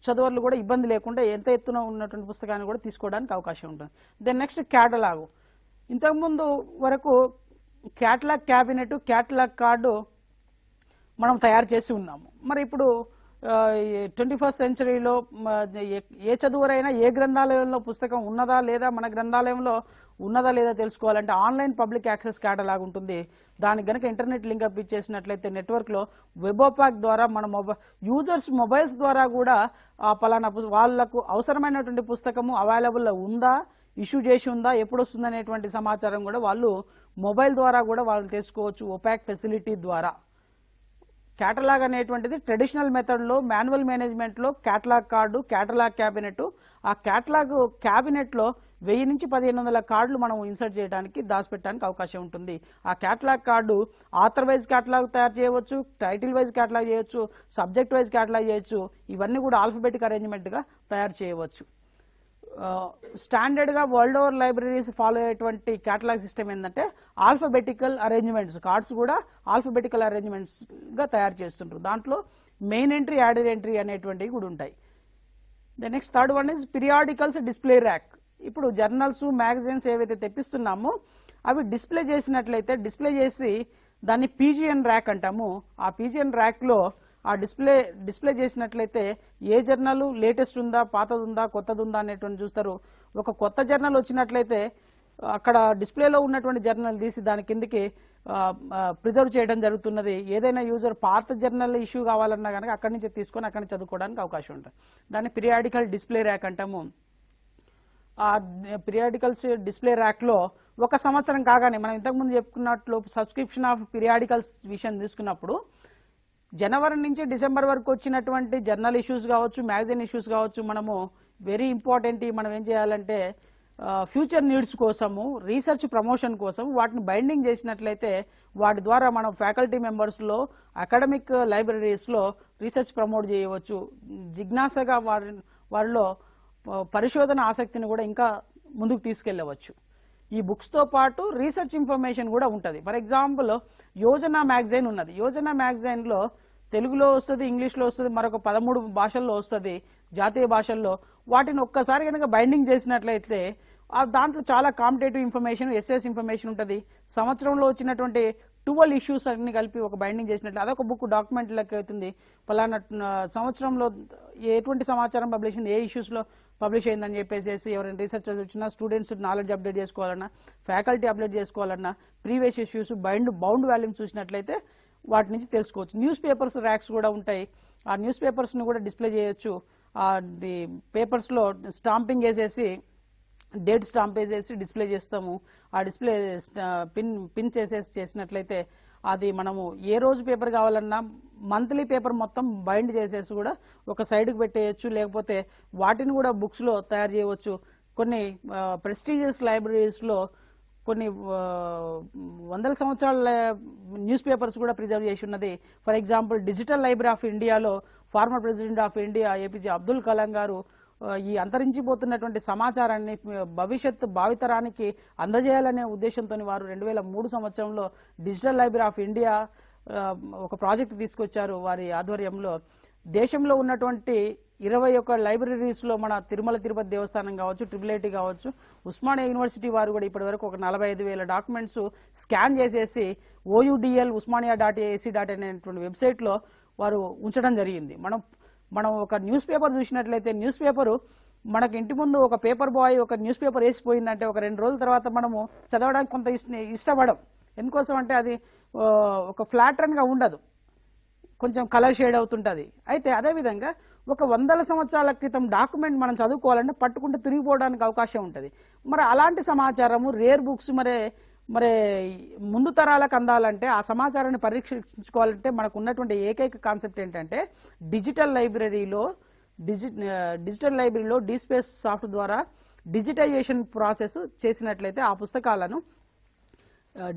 చదువర్లు కూడా ఇబ్బంది లేకుండా ఎంత ఎత్తున ఉన్నటువంటి పుస్తకాన్ని కూడా తీసుకోవడానికి అవకాశం ఉంటుంది. Then next catalogue. ఇంతకుముందు వరకు క్యాటలాగ్ క్యాబినెట్, క్యాటలాగ్ కార్డు మనం తయారు చేసి ఉన్నాము. మరి ఇప్పుడు 21st సెంచరీలో ఏ చదువురైనా ఏ గ్రంథాలయంలో పుస్తకం ఉన్నదా లేదా, మన గ్రంథాలయంలో ఉన్నదా లేదా తెలుసుకోవాలంటే ఆన్లైన్ పబ్లిక్ యాక్సెస్ క్యాటలాగ్ ఉంటుంది. దానికి గనక ఇంటర్నెట్ లింక్ అప్ చేసినట్లయితే నెట్వర్క్లో వెబోపాక్ ద్వారా మన యూజర్స్ మొబైల్స్ ద్వారా కూడా పలానా వాళ్లకు అవసరమైనటువంటి పుస్తకము అవైలబుల్లో ఉందా, ఇష్యూ చేసి ఉందా, ఎప్పుడు వస్తుంది అనేటువంటి సమాచారం కూడా వాళ్ళు మొబైల్ ద్వారా కూడా వాళ్ళు తెలుసుకోవచ్చు ఓపాక్ ఫెసిలిటీ ద్వారా. క్యాటలాగ్ అనేటువంటిది ట్రెడిషనల్ మెథడ్లో మాన్యువల్ మేనేజ్మెంట్లో క్యాటలాగ్ కార్డు, క్యాటలాగ్ క్యాబినెట్. ఆ క్యాటలాగ్ క్యాబినెట్లో 1000 నుంచి 1500 కార్డులు మనం ఇన్సర్ట్ చేయడానికి, దాచిపెట్టడానికి అవకాశం ఉంటుంది. ఆ catalogue card author wise catalogue తయారు చేయవచ్చు, టైటిల్ వైజ్ క్యాటలాగ్ చేయవచ్చు, సబ్జెక్ట్ వైజ్ క్యాటలాగ్ చేయవచ్చు. ఇవన్నీ కూడా ఆల్ఫబెటిక్ అరేంజ్మెంట్గా తయారు చేయవచ్చు. స్టాండర్డ్గా వరల్డ్ ఓవర్ లైబ్రరీస్ ఫాలో అయ్యేటువంటి క్యాటలాగ్ సిస్టమ్ ఏంటంటే ఆల్ఫబెటికల్ అరేంజ్మెంట్స్. కార్డ్స్ కూడా ఆల్ఫబెటికల్ అరేంజ్మెంట్స్గా తయారు చేస్తుంటారు. దాంట్లో మెయిన్ ఎంట్రీ, యాడెడ్ ఎంట్రీ అనేటువంటివి కూడా ఉంటాయి. The next third one is periodicals display rack. ఇప్పుడు జర్నల్స్, మ్యాగజైన్స్ ఏవైతే తెప్పిస్తున్నామో అవి డిస్ప్లే చేసినట్లయితే, డిస్ప్లే చేసి దాన్ని పీజీఎన్ ర్యాక్ అంటాము. ఆ పీజీఎన్ ర్యాక్లో ఆ డిస్ప్లే చేసినట్లయితే ఏ జర్నల్ లేటెస్ట్ ఉందా, పాతది ఉందా, కొత్తది ఉందా అనేటువంటి చూస్తారు. ఒక కొత్త జర్నల్ వచ్చినట్లయితే అక్కడ డిస్ప్లేలో ఉన్నటువంటి జర్నల్ తీసి దాని కిందకి ప్రిజర్వ్ చేయడం జరుగుతున్నది. ఏదైనా యూజర్ పాత జర్నల్ ఇష్యూ కావాలన్నా కనుక అక్కడి నుంచి తీసుకొని అక్కడి నుంచి చదువుకోవడానికి అవకాశం ఉంటుంది. దాన్ని పీరియాడికల్ డిస్ప్లే ర్యాక్ అంటాము. ఆ పీరియాడికల్స్ డిస్ప్లే ర్యాక్లో 1 సంవత్సరం కాగానే మనం ఇంతకుముందు చెప్పుకున్నట్లు సబ్స్క్రిప్షన్ ఆఫ్ పీరియాడికల్స్ విషయం తీసుకున్నప్పుడు జనవరి నుంచి డిసెంబర్ వరకు వచ్చినటువంటి జర్నల్ ఇష్యూస్ కావచ్చు, మ్యాగజైన్ ఇష్యూస్ కావచ్చు, మనము వెరీ ఇంపార్టెంట్ మనం ఏం చేయాలంటే ఫ్యూచర్ నీడ్స్ కోసము, రీసెర్చ్ ప్రమోషన్ కోసం వాటిని బైండింగ్ చేసినట్లయితే వాటి ద్వారా మనం ఫ్యాకల్టీ మెంబర్స్లో, అకాడమిక్ లైబ్రరీస్లో రీసెర్చ్ ప్రమోట్ చేయవచ్చు. జిజ్ఞాసగా వారిలో పరిశోధన ఆసక్తిని కూడా ఇంకా ముందుకు తీసుకెళ్లవచ్చు. ఈ బుక్స్తో పాటు రీసెర్చ్ ఇన్ఫర్మేషన్ కూడా ఉంటుంది. ఫర్ ఎగ్జాంపుల్ యోజన మ్యాగజైన్ ఉన్నది. యోజన మ్యాగజైన్లో తెలుగులో వస్తుంది, ఇంగ్లీష్లో వస్తుంది, మరొక 13 భాషల్లో వస్తుంది, జాతీయ భాషల్లో. వాటిని ఒక్కసారి కనుక బైండింగ్ చేసినట్లయితే దాంట్లో చాలా కాంపిటేటివ్ ఇన్ఫర్మేషన్, ఎస్ఎస్ ఇన్ఫర్మేషన్ ఉంటుంది. సంవత్సరంలో వచ్చినటువంటి 12 ఇష్యూస్ అన్ని కలిపి ఒక బైండింగ్ చేసినట్లు అదొక బుక్ డాక్యుమెంట్ లెక్క అవుతుంది. పలానా సంవత్సరంలో ఎటువంటి సమాచారం పబ్లిష్ అయింది, ఏ ఇష్యూస్లో పబ్లిష్ అయిందని చెప్పేసి ఎవరైనా రీసెర్చర్స్ వచ్చినా, స్టూడెంట్స్ నాలెడ్జ్ అప్డేట్ చేసుకోవాలన్నా, ఫ్యాకల్టీ అప్డేట్ చేసుకోవాలన్నా, ప్రీవియస్ ఇష్యూస్ బౌండ్ వాల్యూమ్ చూసినట్లయితే వాటి నుంచి తెలుసుకోవచ్చు. న్యూస్ పేపర్స్ ర్యాక్స్ కూడా ఉంటాయి. ఆ న్యూస్ పేపర్స్ని కూడా డిస్ప్లే చేయొచ్చు. ది పేపర్స్లో స్టాంపింగ్ వేసేసి డేట్ స్టాంప్ వేసేసి డిస్ప్లే చేస్తాము. ఆ డిస్ప్లే పిన్ చేసినట్లయితే అది మనము ఏ రోజు పేపర్ కావాలన్నా మంత్లీ పేపర్ మొత్తం బైండ్ చేసేసి కూడా ఒక సైడ్కి పెట్టేయచ్చు. లేకపోతే వాటిని కూడా బుక్స్లో తయారు చేయవచ్చు. కొన్ని ప్రెస్టీజియస్ లైబ్రరీస్లో కొన్ని వందల సంవత్సరాల న్యూస్ పేపర్స్ కూడా ప్రిజర్వ్ చేసి ఉన్నది. For example digital library of ఇండియాలో former president of India APJ Abdul Kalam గారు ఈ అంతరించిపోతున్నటువంటి సమాచారాన్ని భవిష్యత్ భావితరానికి అందజేయాలనే ఉద్దేశంతో వారు 2003 సంవత్సరంలో డిజిటల్ లైబ్రరీ ఆఫ్ ఇండియా ఒక ప్రాజెక్ట్ తీసుకొచ్చారు. వారి ఆధ్వర్యంలో దేశంలో ఉన్నటువంటి 21 లైబ్రరీస్లో మన తిరుమల తిరుపతి దేవస్థానం కావచ్చు, ట్రిపుల్ కావచ్చు, ఉస్మానియా యూనివర్సిటీ వారు కూడా ఇప్పటి వరకు ఒక 45,000 డాక్యుమెంట్స్ స్కాన్ చేసేసి OUDL usmania.ac.in అనేటువంటి వెబ్సైట్లో వారు ఉంచడం జరిగింది. మనం ఒక న్యూస్ పేపర్ చూసినట్లయితే న్యూస్ పేపరు మనకి ఇంటి ముందు ఒక పేపర్ బాయ్ ఒక న్యూస్ పేపర్ వేసిపోయిందంటే ఒక 2 రోజుల తర్వాత మనము చదవడానికి కొంత ఇష్టపడం. ఎందుకోసం అంటే అది ఒక ఫ్లాట్ రన్గా ఉండదు, కొంచెం కలర్ షేడ్ అవుతుంటుంది. అయితే అదేవిధంగా ఒక 100 సంవత్సరాల క్రితం డాక్యుమెంట్ మనం చదువుకోవాలంటే పట్టుకుంటే తిరిగిపోవడానికి అవకాశం ఉంటుంది. మరి అలాంటి సమాచారము రేర్ బుక్స్ మరి ముందు తరాలకు అందాలంటే ఆ సమాచారాన్ని పరీక్షించుకోవాలంటే మనకు ఉన్నటువంటి ఏకైక కాన్సెప్ట్ ఏంటంటే డిజిటల్ లైబ్రరీలో డిస్పేస్ సాఫ్ట్ ద్వారా డిజిటైజేషన్ ప్రాసెస్ చేసినట్లయితే ఆ పుస్తకాలను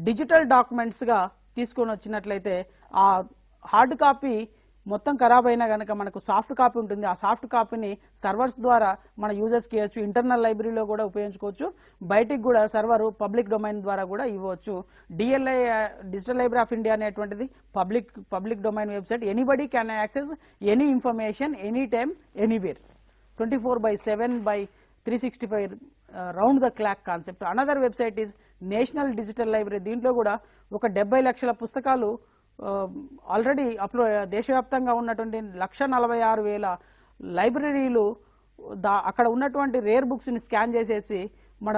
డిజిటల్ డాక్యుమెంట్స్గా తీసుకొని వచ్చినట్లయితే ఆ హార్డ్ కాపీ మొత్తం ఖరాబ్ అయినా కనుక మనకు సాఫ్ట్ కాపీ ఉంటుంది. ఆ సాఫ్ట్ కాపీని సర్వర్స్ ద్వారా మన యూజర్స్కి ఇవ్వచ్చు. ఇంటర్నల్ లైబ్రరీలో కూడా ఉపయోగించుకోవచ్చు. బయటికి కూడా సర్వర్ పబ్లిక్ డొమైన్ ద్వారా కూడా ఇవ్వచ్చు. DLI digital library of India అనేటువంటిది public domain website. Anybody can access any information any time anywhere 24/7/365 round the clock concept. Another website is national digital library. దీంట్లో కూడా ఒక 70 లక్షల పుస్తకాలు ఆల్రెడీ దేశవ్యాప్తంగా ఉన్నటువంటి 146,000 లైబ్రరీలు అక్కడ ఉన్నటువంటి రేర్ బుక్స్ని స్కాన్ చేసేసి మన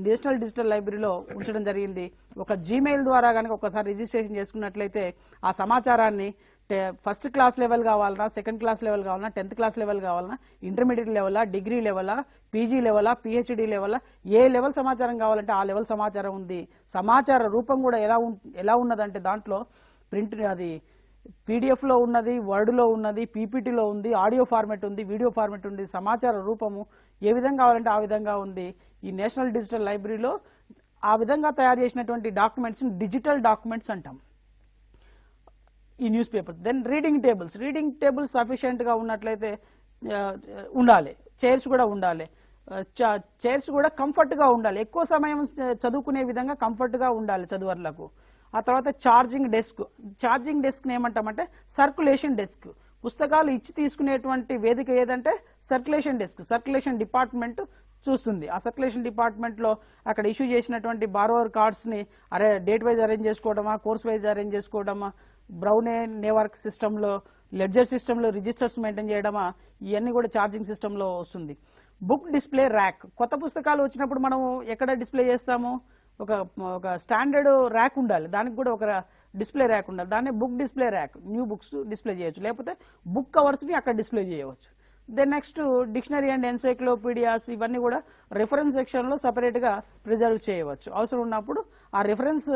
నేషనల్ డిజిటల్ లైబ్రరీలో ఉంచడం జరిగింది. ఒక జీమెయిల్ ద్వారా కనుక ఒకసారి రిజిస్ట్రేషన్ చేసుకున్నట్లయితే ఆ సమాచారాన్ని ఫస్ట్ క్లాస్ లెవెల్ కావాలన్నా, సెకండ్ క్లాస్ లెవెల్ కావాలన్నా, 10th క్లాస్ లెవెల్ కావాలన్నా, ఇంటర్మీడియట్ లెవెలా, డిగ్రీ లెవెలా, PG లెవెలా, PhD లెవెలా, ఏ లెవెల్ సమాచారం కావాలంటే ఆ లెవెల్ సమాచారం ఉంది. సమాచార రూపం కూడా ఎలా ఉన్నదంటే దాంట్లో ప్రింట్ అది PDF లో ఉన్నది, వర్డ్లో ఉన్నది, PPTలో ఉంది, ఆడియో ఫార్మెట్ ఉంది, వీడియో ఫార్మెట్ ఉంది. సమాచార రూపము ఏ విధంగా కావాలంటే ఆ విధంగా ఉంది. ఈ నేషనల్ డిజిటల్ లైబ్రరీలో ఆ విధంగా తయారు చేసినటువంటి డాక్యుమెంట్స్ని డిజిటల్ డాక్యుమెంట్స్ అంటాం ఈ news paper. Then reading tables సఫిషియెంట్గా ఉన్నట్లయితే ఉండాలి. చైర్స్ కూడా ఉండాలి. చైర్స్ కూడా కంఫర్ట్గా ఉండాలి. ఎక్కువ సమయం చదువుకునే విధంగా కంఫర్ట్గా ఉండాలి చదువర్లకు. ఆ తర్వాత ఛార్జింగ్ డెస్క్ ఏమంటామంటే సర్క్యులేషన్ డెస్క్. పుస్తకాలు ఇచ్చి తీసుకునేటువంటి వేదిక ఏదంటే సర్క్యులేషన్ డిపార్ట్మెంట్ చూస్తుంది. ఆ సర్క్యులేషన్ డిపార్ట్మెంట్లో అక్కడ ఇష్యూ చేసినటువంటి బారోవర్ కార్డ్స్ని డేట్ వైజ్ అరేంజ్ చేసుకోవడమా, కోర్స్ వైజ్ అరేంజ్ చేసుకోవడమా, బ్రౌనే నేవర్క్ సిస్టంలో, లెడ్జర్ సిస్టంలో రిజిస్టర్స్ మెయింటైన్ చేయడమా, ఇవన్నీ కూడా ఛార్జింగ్ సిస్టంలో వస్తుంది. Book display rack. కొత్త పుస్తకాలు వచ్చినప్పుడు మనం ఎక్కడ డిస్ప్లే చేస్తాము? ఒక స్టాండర్డ్ ర్యాక్ ఉండాలి, దానికి కూడా ఒక డిస్ప్లే ర్యాక్ ఉండాలి. దాన్ని book display rack. New books display చేయొచ్చు, లేకపోతే బుక్ కవర్స్ని అక్కడ డిస్ప్లే చేయవచ్చు. Then next dictionary and encyclopaedias, ఇవన్నీ కూడా రిఫరెన్స్ సెక్షన్లో సపరేట్గా ప్రిజర్వ్ చేయవచ్చు. అవసరం ఉన్నప్పుడు ఆ రిఫరెన్స్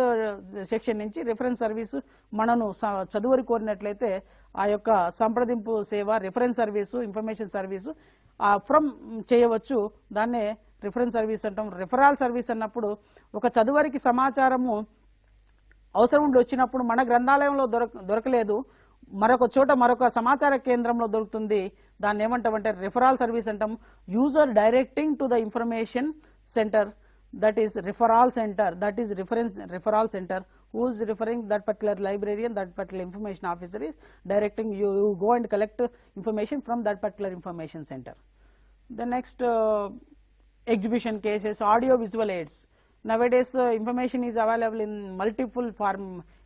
సెక్షన్ నుంచి రిఫరెన్స్ సర్వీసు మనను చదువుని కోరినట్లయితే ఆ యొక్క సంప్రదింపు సేవ, reference service, information service from చేయవచ్చు. దాన్నే రిఫరెన్స్ సర్వీస్ అంటాం. రిఫరాల్ సర్వీస్ అన్నప్పుడు ఒక చదువరికి సమాచారము అవసరం ఉండి వచ్చినప్పుడు మన గ్రంథాలయంలో దొరకలేదు, మరొక చోట మరొక సమాచార కేంద్రంలో దొరుకుతుంది. దాన్ని ఏమంటామంటే రిఫరాల్ సర్వీస్ అంటాం. User directing to the information centre, that is referral centre, that is referral centre. who is referring that particular librarian, that particular information officer is directing you go and collect information from that particular information center. The next exhibition cases, audio visual aids. Nowadays information is available in multiple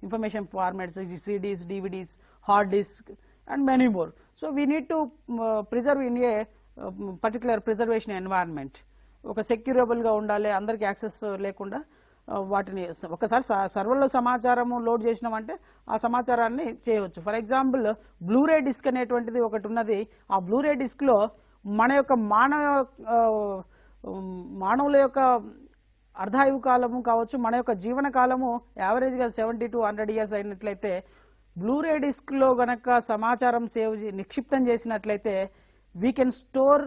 information formats, CDs, DVDs, hard disk and many more. So we need to preserve in a particular preservation environment. ఒక సెక్యూరబుల్గా ఉండాలి, అందరికి access లేకుండా వాటిని ఒకసారి సర్వర్లో సమాచారము load చేసినామంటే ఆ సమాచారాన్ని చేయవచ్చు. ఫర్ ఎగ్జాంపుల్ బ్లూరే డిస్క్ అనేటువంటిది ఒకటి ఉన్నది. ఆ బ్లూరే డిస్క్లో మన యొక్క మానవ మానవుల యొక్క అర్ధాయువు కాలము కావచ్చు, మన యొక్క జీవన కాలము యావరేజ్గా 70 to 100 years అయినట్లయితే బ్లూరే డిస్క్లో గనక సమాచారం నిక్షిప్తం చేసినట్లయితే we can store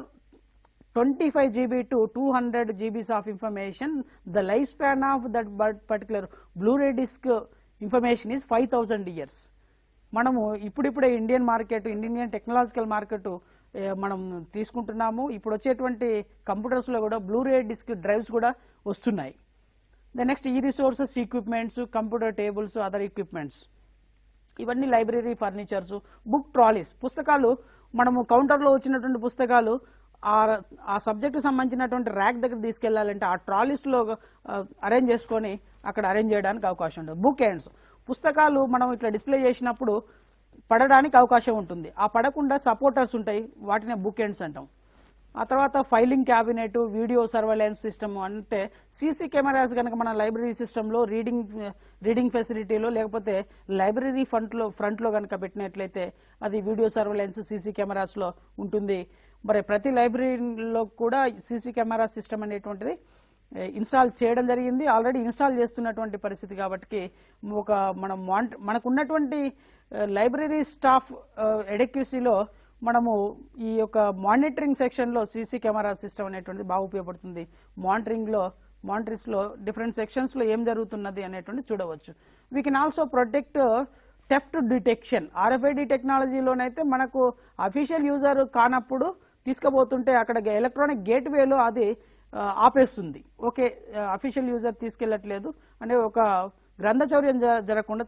25 GB to 200 GBs of information. The lifespan of that particular Blu-ray disc information is 5000 years. మనము ఇప్పుడిప్పుడే Indian market, Indian technological market మనం తీసుకుంటున్నాము. ఇప్పుడు వచ్చేటువంటి కంప్యూటర్స్లో కూడా బ్లూరే డిస్క్ డ్రైవ్స్ కూడా వస్తున్నాయి. నెక్స్ట్ ఈ resources, equipments, computer tables, other equipments, ఇవన్నీ లైబ్రరీ ఫర్నిచర్స్, బుక్ ట్రాలీస్, పుస్తకాలు మనము కౌంటర్లో వచ్చినటువంటి పుస్తకాలు ఆ సబ్జెక్టు సంబంధించినటువంటి ర్యాక్ దగ్గర తీసుకెళ్లాలంటే ఆ ట్రాలీస్లో అరేంజ్ చేసుకొని అక్కడ అరేంజ్ చేయడానికి అవకాశం ఉంటుంది. బుక్ ఎండ్స్, పుస్తకాలు మనం ఇట్లా డిస్ప్లే చేసినప్పుడు పడడానికి అవకాశం ఉంటుంది. ఆ పడకుండా సపోర్టర్స్ ఉంటాయి, వాటిని బుక్ ఎండ్స్ అంటాం. ఆ తర్వాత filing cabinet, video surveillance system, అంటే సీసీ కెమెరాస్ కనుక మన లైబ్రరీ సిస్టంలో రీడింగ్ ఫెసిలిటీలో లేకపోతే లైబ్రరీ ఫ్రంట్లో కనుక పెట్టినట్లయితే అది వీడియో సర్వేలెన్స్ సీసీ కెమెరాస్లో ఉంటుంది. మరి ప్రతి లైబ్రరీలో కూడా సీసీ కెమెరా సిస్టమ్ అనేటువంటిది ఇన్స్టాల్ చేయడం జరిగింది, ఆల్రెడీ ఇన్స్టాల్ చేస్తున్నటువంటి పరిస్థితి. కాబట్టి మనకున్నటువంటి లైబ్రరీ స్టాఫ్ ఎడెక్యూసీలో మనము ఈ యొక్క మానిటరింగ్ సెక్షన్లో సీసీ కెమెరా సిస్టమ్ అనేటువంటిది బాగా ఉపయోగపడుతుంది. మానిటరింగ్స్లో డిఫరెంట్ సెక్షన్స్లో ఏం జరుగుతున్నది అనేటువంటి చూడవచ్చు. We can also protect theft detection. RFID టెక్నాలజీలోనైతే మనకు అఫీషియల్ యూజర్ కానప్పుడు తీసుకుపోతుంటే అక్కడ ఎలక్ట్రానిక్ గేట్వేలో అది ఆపేస్తుంది. ఓకే, అఫీషియల్ యూజర్ తీసుకెళ్ళట్లేదు అనే ఒక గ్రంథచౌర్యం జరగకుండా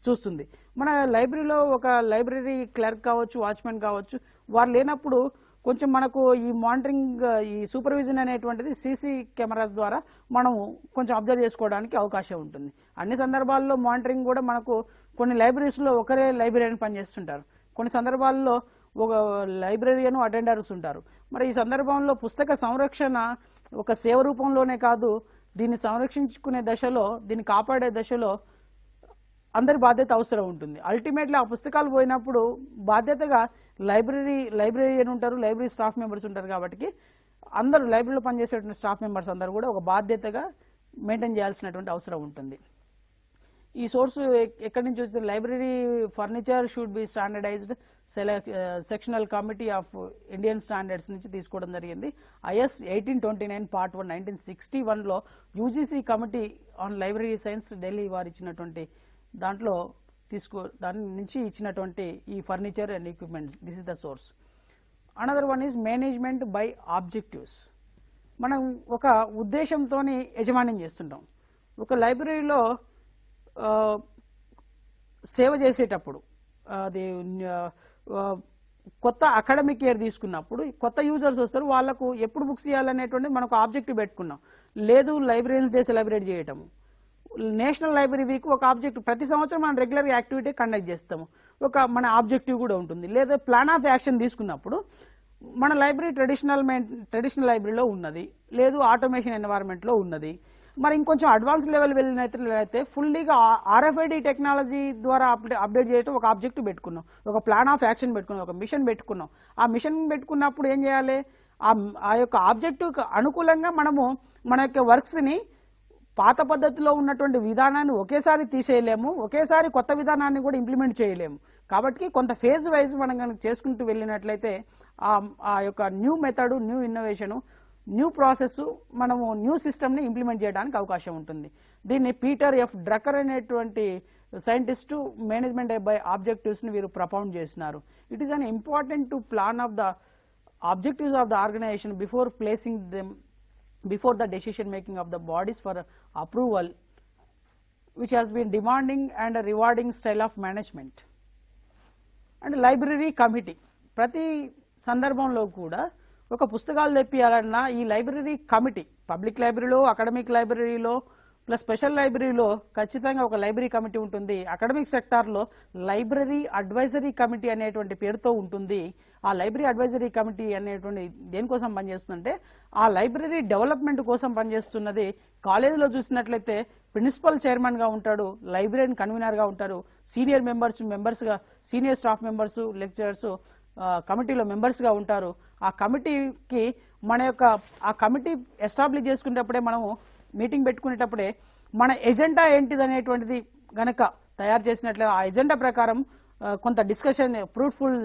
చూస్తుంది. మన లైబ్రరీలో ఒక లైబ్రరీ క్లర్క్ కావచ్చు, వాచ్మెన్ కావచ్చు, వారు లేనప్పుడు కొంచెం మనకు ఈ మానిటరింగ్, ఈ సూపర్విజన్ అనేటువంటిది సీసీ కెమెరాస్ ద్వారా మనం కొంచెం అబ్జర్వ్ చేసుకోవడానికి అవకాశం ఉంటుంది. అన్ని సందర్భాల్లో మానిటరింగ్ కూడా మనకు కొన్ని లైబ్రరీస్లో ఒకరే లైబ్రరీని పనిచేస్తుంటారు, కొన్ని సందర్భాల్లో ఒక లైబ్రరీను అటెండర్స్ ఉంటారు. మరి ఈ సందర్భంలో పుస్తక సంరక్షణ ఒక సేవ రూపంలోనే కాదు, దీన్ని సంరక్షించుకునే దశలో, దీన్ని కాపాడే దశలో అందరి బాధ్యత అవసరం ఉంటుంది. అల్టిమేట్లీ ఆ పుస్తకాలు పోయినప్పుడు బాధ్యతగా లైబ్రరీయన్ ఉంటారు, లైబ్రరీ స్టాఫ్ మెంబర్స్ ఉంటారు. కాబట్టి అందరూ లైబ్రరీలో పనిచేసేటువంటి స్టాఫ్ మెంబర్స్ అందరూ కూడా ఒక బాధ్యతగా మెయింటైన్ చేయాల్సినటువంటి అవసరం ఉంటుంది. ఈ సోర్స్ ఎక్కడి నుంచి వస్తుంది? Library furniture should be standardised sectional committee of Indian standards నుంచి తీసుకోవడం జరిగింది. IS 1829 Part 1 1961లో UGC committee on library science Delhi వారు ఇచ్చినటువంటి దాని నుంచి ఇచ్చినటువంటి ఈ furniture and equipment, this is the source. Another one is management by objectives. మనం ఒక ఉద్దేశంతో యజమాన్యం చేస్తుంటాం. ఒక లైబ్రరీలో సేవ చేసేటప్పుడు అది కొత్త అకాడమిక్ ఇయర్ తీసుకున్నప్పుడు కొత్త యూజర్స్ వస్తారు, వాళ్ళకు ఎప్పుడు బుక్స్ ఇవ్వాలనేటువంటి మనకు ఆబ్జెక్టివ్ పెట్టుకున్నాం. లేదు లైబ్రరీన్స్ డే సెలబ్రేట్ చేయటము, నేషనల్ లైబ్రరీ వీక్ ఒక ఆబ్జెక్టివ్, ప్రతి సంవత్సరం మనం రెగ్యులర్ యాక్టివిటీ కండక్ట్ చేస్తాము, ఒక మన ఆబ్జెక్టివ్ కూడా ఉంటుంది. లేదా ప్లాన్ ఆఫ్ యాక్షన్ తీసుకున్నప్పుడు మన లైబ్రరీ ట్రెడిషనల్ లైబ్రరీలో ఉన్నది, లేదు ఆటోమేషన్ ఎన్వైరన్మెంట్లో ఉన్నది. మరి ఇంకొంచెం అడ్వాన్స్ లెవెల్ వెళ్ళినట్లయితే ఫుల్లీగా RFID టెక్నాలజీ ద్వారా అప్డేట్ చేయడం ఒక ఆబ్జెక్టివ్ పెట్టుకున్నాం, ఒక ప్లాన్ ఆఫ్ యాక్షన్ పెట్టుకున్నాం, ఒక మిషన్ పెట్టుకున్నాం. ఆ మిషన్ పెట్టుకున్నప్పుడు ఏం చేయాలి? ఆ యొక్క ఆబ్జెక్టివ్కి అనుకూలంగా మనము మన యొక్క వర్క్స్ని పాత పద్ధతిలో ఉన్నటువంటి విధానాన్ని ఒకేసారి తీసేయలేము, ఒకేసారి కొత్త విధానాన్ని కూడా ఇంప్లిమెంట్ చేయలేము. కాబట్టి కొంత ఫేజ్ వైజ్ మనం కనుక చేసుకుంటూ వెళ్ళినట్లయితే ఆ యొక్క new method, new innovation, new process, మనము న్యూ సిస్టమ్ని ఇంప్లిమెంట్ చేయడానికి అవకాశం ఉంటుంది. దీన్ని పీటర్ F. డ్రక్కర్ అనేటువంటి సైంటిస్టు మేనేజ్మెంట్ బై ఆబ్జెక్టివ్స్ని వీరు ప్రపౌండ్ చేసినారు. It is an important to plan of the objectives of the organisation before placing them before the decision making of the bodies for approval, which has been demanding and a rewarding style of management. And library committee, ప్రతి సందర్భంలో కూడా ఒక పుస్తకాలు తెప్పియాలన్నా ఈ library committee, public లైబ్రరీలో, academic లైబ్రరీలో plus special లైబ్రరీలో ఖచ్చితంగా ఒక లైబ్రరీ కమిటీ ఉంటుంది. అకాడమిక్ సెక్టార్లో లైబ్రరీ అడ్వైజరీ కమిటీ అనేటువంటి పేరుతో ఉంటుంది. ఆ లైబ్రరీ అడ్వైజరీ కమిటీ అనేటువంటి దేనికోసం పనిచేస్తుందంటే ఆ లైబ్రరీ డెవలప్మెంట్ కోసం పనిచేస్తున్నది. కాలేజీలో చూసినట్లయితే ప్రిన్సిపల్ చైర్మన్గా ఉంటాడు, లైబ్రరీని కన్వీనర్గా ఉంటారు, సీనియర్ మెంబర్స్గా సీనియర్ స్టాఫ్ మెంబర్స్, లెక్చరర్స్ కమిటీలో మెంబర్స్గా ఉంటారు. ఆ కమిటీకి మన యొక్క ఆ కమిటీ ఎస్టాబ్లిష్ చేసుకునేటప్పుడే మనము మీటింగ్ పెట్టుకునేటప్పుడే మన ఎజెండా ఏంటిది అనేటువంటిది గనక తయారు చేసినట్లయితే ఆ ఎజెండా ప్రకారం కొంత డిస్కషన్ ఫ్రూట్ఫుల్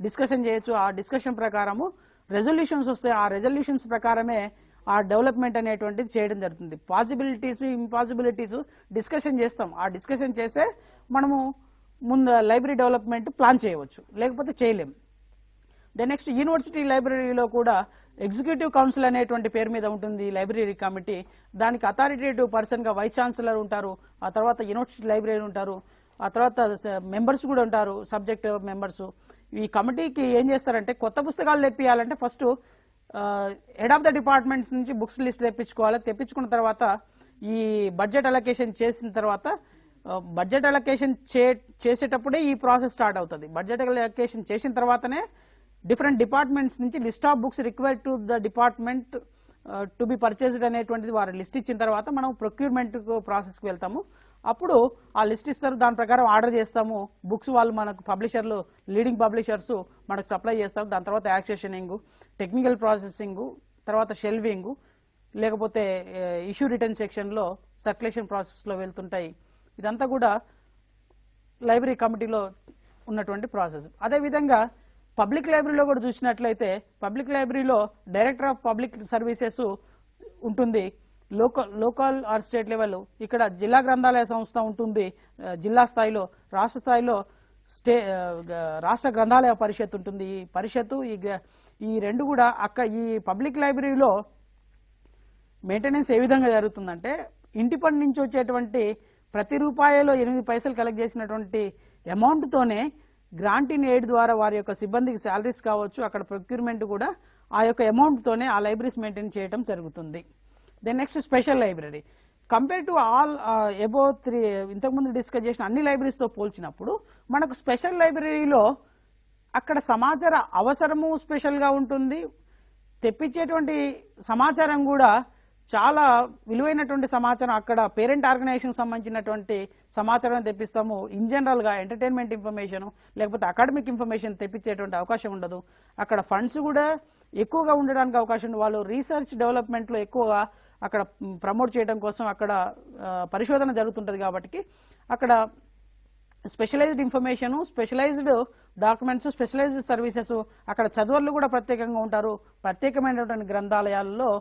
డిస్కషన్ చేయొచ్చు. ఆ డిస్కషన్ ప్రకారము రెజల్యూషన్స్ వస్తాయి. ఆ రెజల్యూషన్స్ ప్రకారమే ఆ డెవలప్మెంట్ అనేటువంటిది చేయడం జరుగుతుంది. పాసిబిలిటీస్ ఇంపాసిబిలిటీస్ డిస్కషన్ చేస్తాం. ఆ డిస్కషన్ చేసే మనము ముందు లైబ్రరీ డెవలప్మెంట్ ప్లాన్ చేయవచ్చు, లేకపోతే చేయలేము. దెన్ నెక్స్ట్ యూనివర్సిటీ లైబ్రరీలో కూడా ఎగ్జిక్యూటివ్ కౌన్సిల్ అనేటువంటి పేరు మీద ఉంటుంది లైబ్రరీ కమిటీ. దానికి అథారిటేటివ్ పర్సన్గా వైస్ ఛాన్సలర్ ఉంటారు, ఆ తర్వాత యూనివర్సిటీ లైబ్రరీ ఉంటారు, ఆ తర్వాత మెంబర్స్ కూడా ఉంటారు, సబ్జెక్ట్ మెంబర్స్. ఈ కమిటీకి ఏం చేస్తారంటే కొత్త పుస్తకాలు తెప్పియాలంటే first head of the departments నుంచి బుక్స్ లిస్ట్ తెప్పించుకోవాలి. తెప్పించుకున్న తర్వాత ఈ బడ్జెట్ అలొకేషన్ చేసిన తర్వాత బడ్జెట్ అలొకేషన్ చేసేటప్పుడే ఈ ప్రాసెస్ స్టార్ట్ అవుతుంది. బడ్జెట్ అలొకేషన్ చేసిన తర్వాతనే డిఫరెంట్ డిపార్ట్మెంట్స్ నుంచి list of books required to the department to be purchased అనేటువంటిది వారు లిస్ట్ ఇచ్చిన తర్వాత మనం ప్రొక్యూర్మెంట్ ప్రాసెస్కి వెళ్తాము. అప్పుడు ఆ లిస్ట్ ఇస్తారు, దాని ప్రకారం ఆర్డర్ చేస్తాము. బుక్స్ వాళ్ళు మనకు పబ్లిషర్లు లీడింగ్ పబ్లిషర్స్ మనకు సప్లై చేస్తారు. దాని తర్వాత యాక్సెషనింగ్, టెక్నికల్ ప్రాసెసింగ్, తర్వాత షెల్వింగ్, లేకపోతే ఇష్యూ రిటర్న్ సెక్షన్లో సర్క్యులేషన్ ప్రాసెస్లో వెళ్తుంటాయి. ఇదంతా కూడా లైబ్రరీ కమిటీలో ఉన్నటువంటి ప్రాసెస్. అదేవిధంగా పబ్లిక్ లైబ్రరీలో కూడా చూసినట్లయితే పబ్లిక్ లైబ్రరీలో డైరెక్టర్ ఆఫ్ పబ్లిక్ సర్వీసెస్ ఉంటుంది. లోకల్ ఆర్ స్టేట్ లెవెల్ ఇక్కడ జిల్లా గ్రంథాలయ సంస్థ ఉంటుంది జిల్లా స్థాయిలో. రాష్ట్ర స్థాయిలో రాష్ట్ర గ్రంథాలయ పరిషత్ ఉంటుంది. ఈ పరిషత్తు ఈ రెండు కూడా ఈ పబ్లిక్ లైబ్రరీలో మెయింటెనెన్స్ ఏ విధంగా జరుగుతుందంటే ఇంటి పని నుంచి వచ్చేటువంటి ప్రతి రూపాయలో 8 పైసలు కలెక్ట్ చేసినటువంటి అమౌంట్తోనే గ్రాంట్ ఇన్ ఎయిడ్ ద్వారా వారి యొక్క సిబ్బందికి శాలరీస్ కావచ్చు, అక్కడ ప్రొక్యూర్మెంట్ కూడా ఆ యొక్క అమౌంట్తోనే ఆ లైబ్రరీస్ మెయింటైన్ చేయడం జరుగుతుంది. Then next special library. Compare to all above 3 ఇంతకుముందు డిస్కస్ చేసిన అన్ని లైబ్రరీస్తో పోల్చినప్పుడు మనకు స్పెషల్ లైబ్రరీలో అక్కడ సమాచార అవసరము స్పెషల్గా ఉంటుంది. తెప్పించేటువంటి సమాచారం కూడా చాలా విలువైనటువంటి సమాచారం. అక్కడ పేరెంట్ ఆర్గనైజేషన్ సంబంధించినటువంటి సమాచారం తెప్పిస్తాము. ఇన్ జనరల్గా ఎంటర్టైన్మెంట్ ఇన్ఫర్మేషన్ లేకపోతే అకాడమిక్ ఇన్ఫర్మేషన్ తెప్పించేటువంటి అవకాశం ఉండదు. అక్కడ ఫండ్స్ కూడా ఎక్కువగా ఉండడానికి అవకాశం ఉంది. వాళ్ళు రీసెర్చ్ డెవలప్మెంట్లో ఎక్కువగా అక్కడ ప్రమోట్ చేయడం కోసం అక్కడ పరిశోధన జరుగుతుంటుంది. కాబట్టి అక్కడ specialised information, specialised documents, specialised services, అక్కడ చదువర్లు కూడా ప్రత్యేకంగా ఉంటారు. ప్రత్యేకమైనటువంటి గ్రంథాలయాల్లో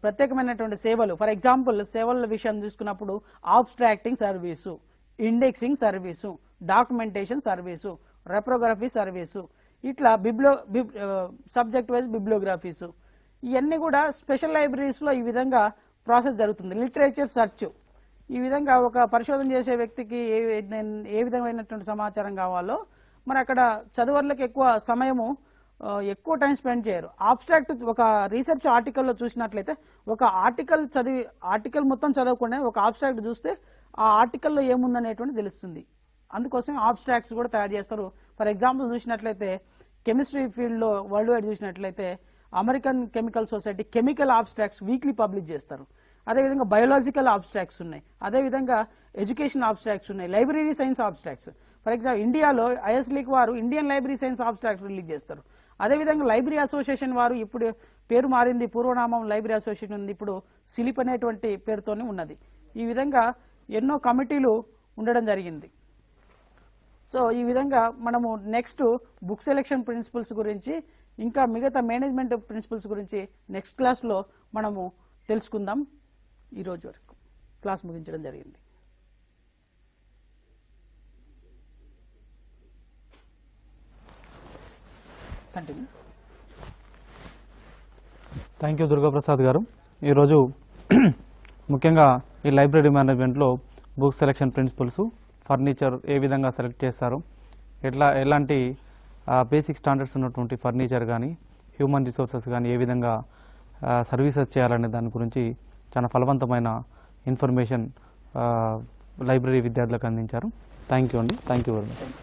ప్రత్యేకమైనటువంటి సేవలు, ఫర్ ఎగ్జాంపుల్ సేవల విషయం చూసుకున్నప్పుడు abstracting service, indexing service, documentation service, reprography service, ఇట్లా సబ్జెక్ట్ వైజ్ బిబ్లియోగ్రఫీసు, ఇవన్నీ కూడా స్పెషల్ లైబ్రరీస్లో ఈ విధంగా ప్రాసెస్ జరుగుతుంది. లిటరేచర్ సెర్చ్, ఈ విధంగా ఒక పరిశోధన చేసే వ్యక్తికి ఏ విధమైనటువంటి సమాచారం కావాలో మరి అక్కడ చదువర్లకు ఎక్కువ టైం స్పెండ్ చేయరు. ఆబ్స్ట్రాక్ట్ ఒక రీసెర్చ్ ఆర్టికల్లో చూసినట్లయితే ఒక ఆర్టికల్ మొత్తం చదవకుండా ఒక ఆబ్స్ట్రాక్ట్ చూస్తే ఆ ఆర్టికల్లో ఏముందనేటువంటి తెలుస్తుంది. అందుకోసం ఆబ్స్ట్రాక్ట్స్ కూడా తయారు చేస్తారు. ఫర్ ఎగ్జాంపుల్ చూసినట్లయితే కెమిస్ట్రీ ఫీల్డ్లో వరల్డ్ వైడ్ చూసినట్లయితే American chemical society chemical abstracts weekly publish చేస్తారు. అదేవిధంగా బయోలాజికల్ ఆబ్స్ట్రాక్ట్స్ ఉన్నాయి, అదేవిధంగా ఎడ్యుకేషన్ ఆబ్స్ట్రాక్ట్స్ ఉన్నాయి, library science abstracts. For example ఇండియాలో ఐఎస్లీక్ వారు Indian library science abstract release చేస్తారు. అదేవిధంగా లైబ్రరీ అసోసియేషన్ వారు ఇప్పుడు పేరు మారింది, పూర్వనామం లైబ్రరీ అసోసియేషన్ ఉంది, ఇప్పుడు సిలిప్ అనేటువంటి పేరుతోనే ఉన్నది. ఈ విధంగా ఎన్నో కమిటీలు ఉండడం జరిగింది. సో ఈ విధంగా మనము నెక్స్ట్ బుక్ సెలెక్షన్ ప్రిన్సిపల్స్ గురించి ఇంకా మిగతా మేనేజ్మెంట్ ప్రిన్సిపల్స్ గురించి నెక్స్ట్ క్లాస్లో మనము తెలుసుకుందాం. ఈరోజు వరకు క్లాస్ ముగించడం జరిగింది. కంటిన్యూ. థ్యాంక్ యూ దుర్గాప్రసాద్ గారు. ఈరోజు ముఖ్యంగా ఈ లైబ్రరీ మేనేజ్మెంట్లో బుక్ సెలెక్షన్ ప్రిన్సిపల్స్, ఫర్నిచర్ ఏ విధంగా సెలెక్ట్ చేస్తారు, ఎలాంటి బేసిక్ స్టాండర్డ్స్ ఉన్నటువంటి ఫర్నిచర్ కానీ హ్యూమన్ రిసోర్సెస్ కానీ ఏ విధంగా సర్వీసెస్ చేయాలనే దాని గురించి చాలా ఫలవంతమైన ఇన్ఫర్మేషన్ లైబ్రరీ విద్యార్థులకు అందించారు. థ్యాంక్ యూ అండి. Thank you very much.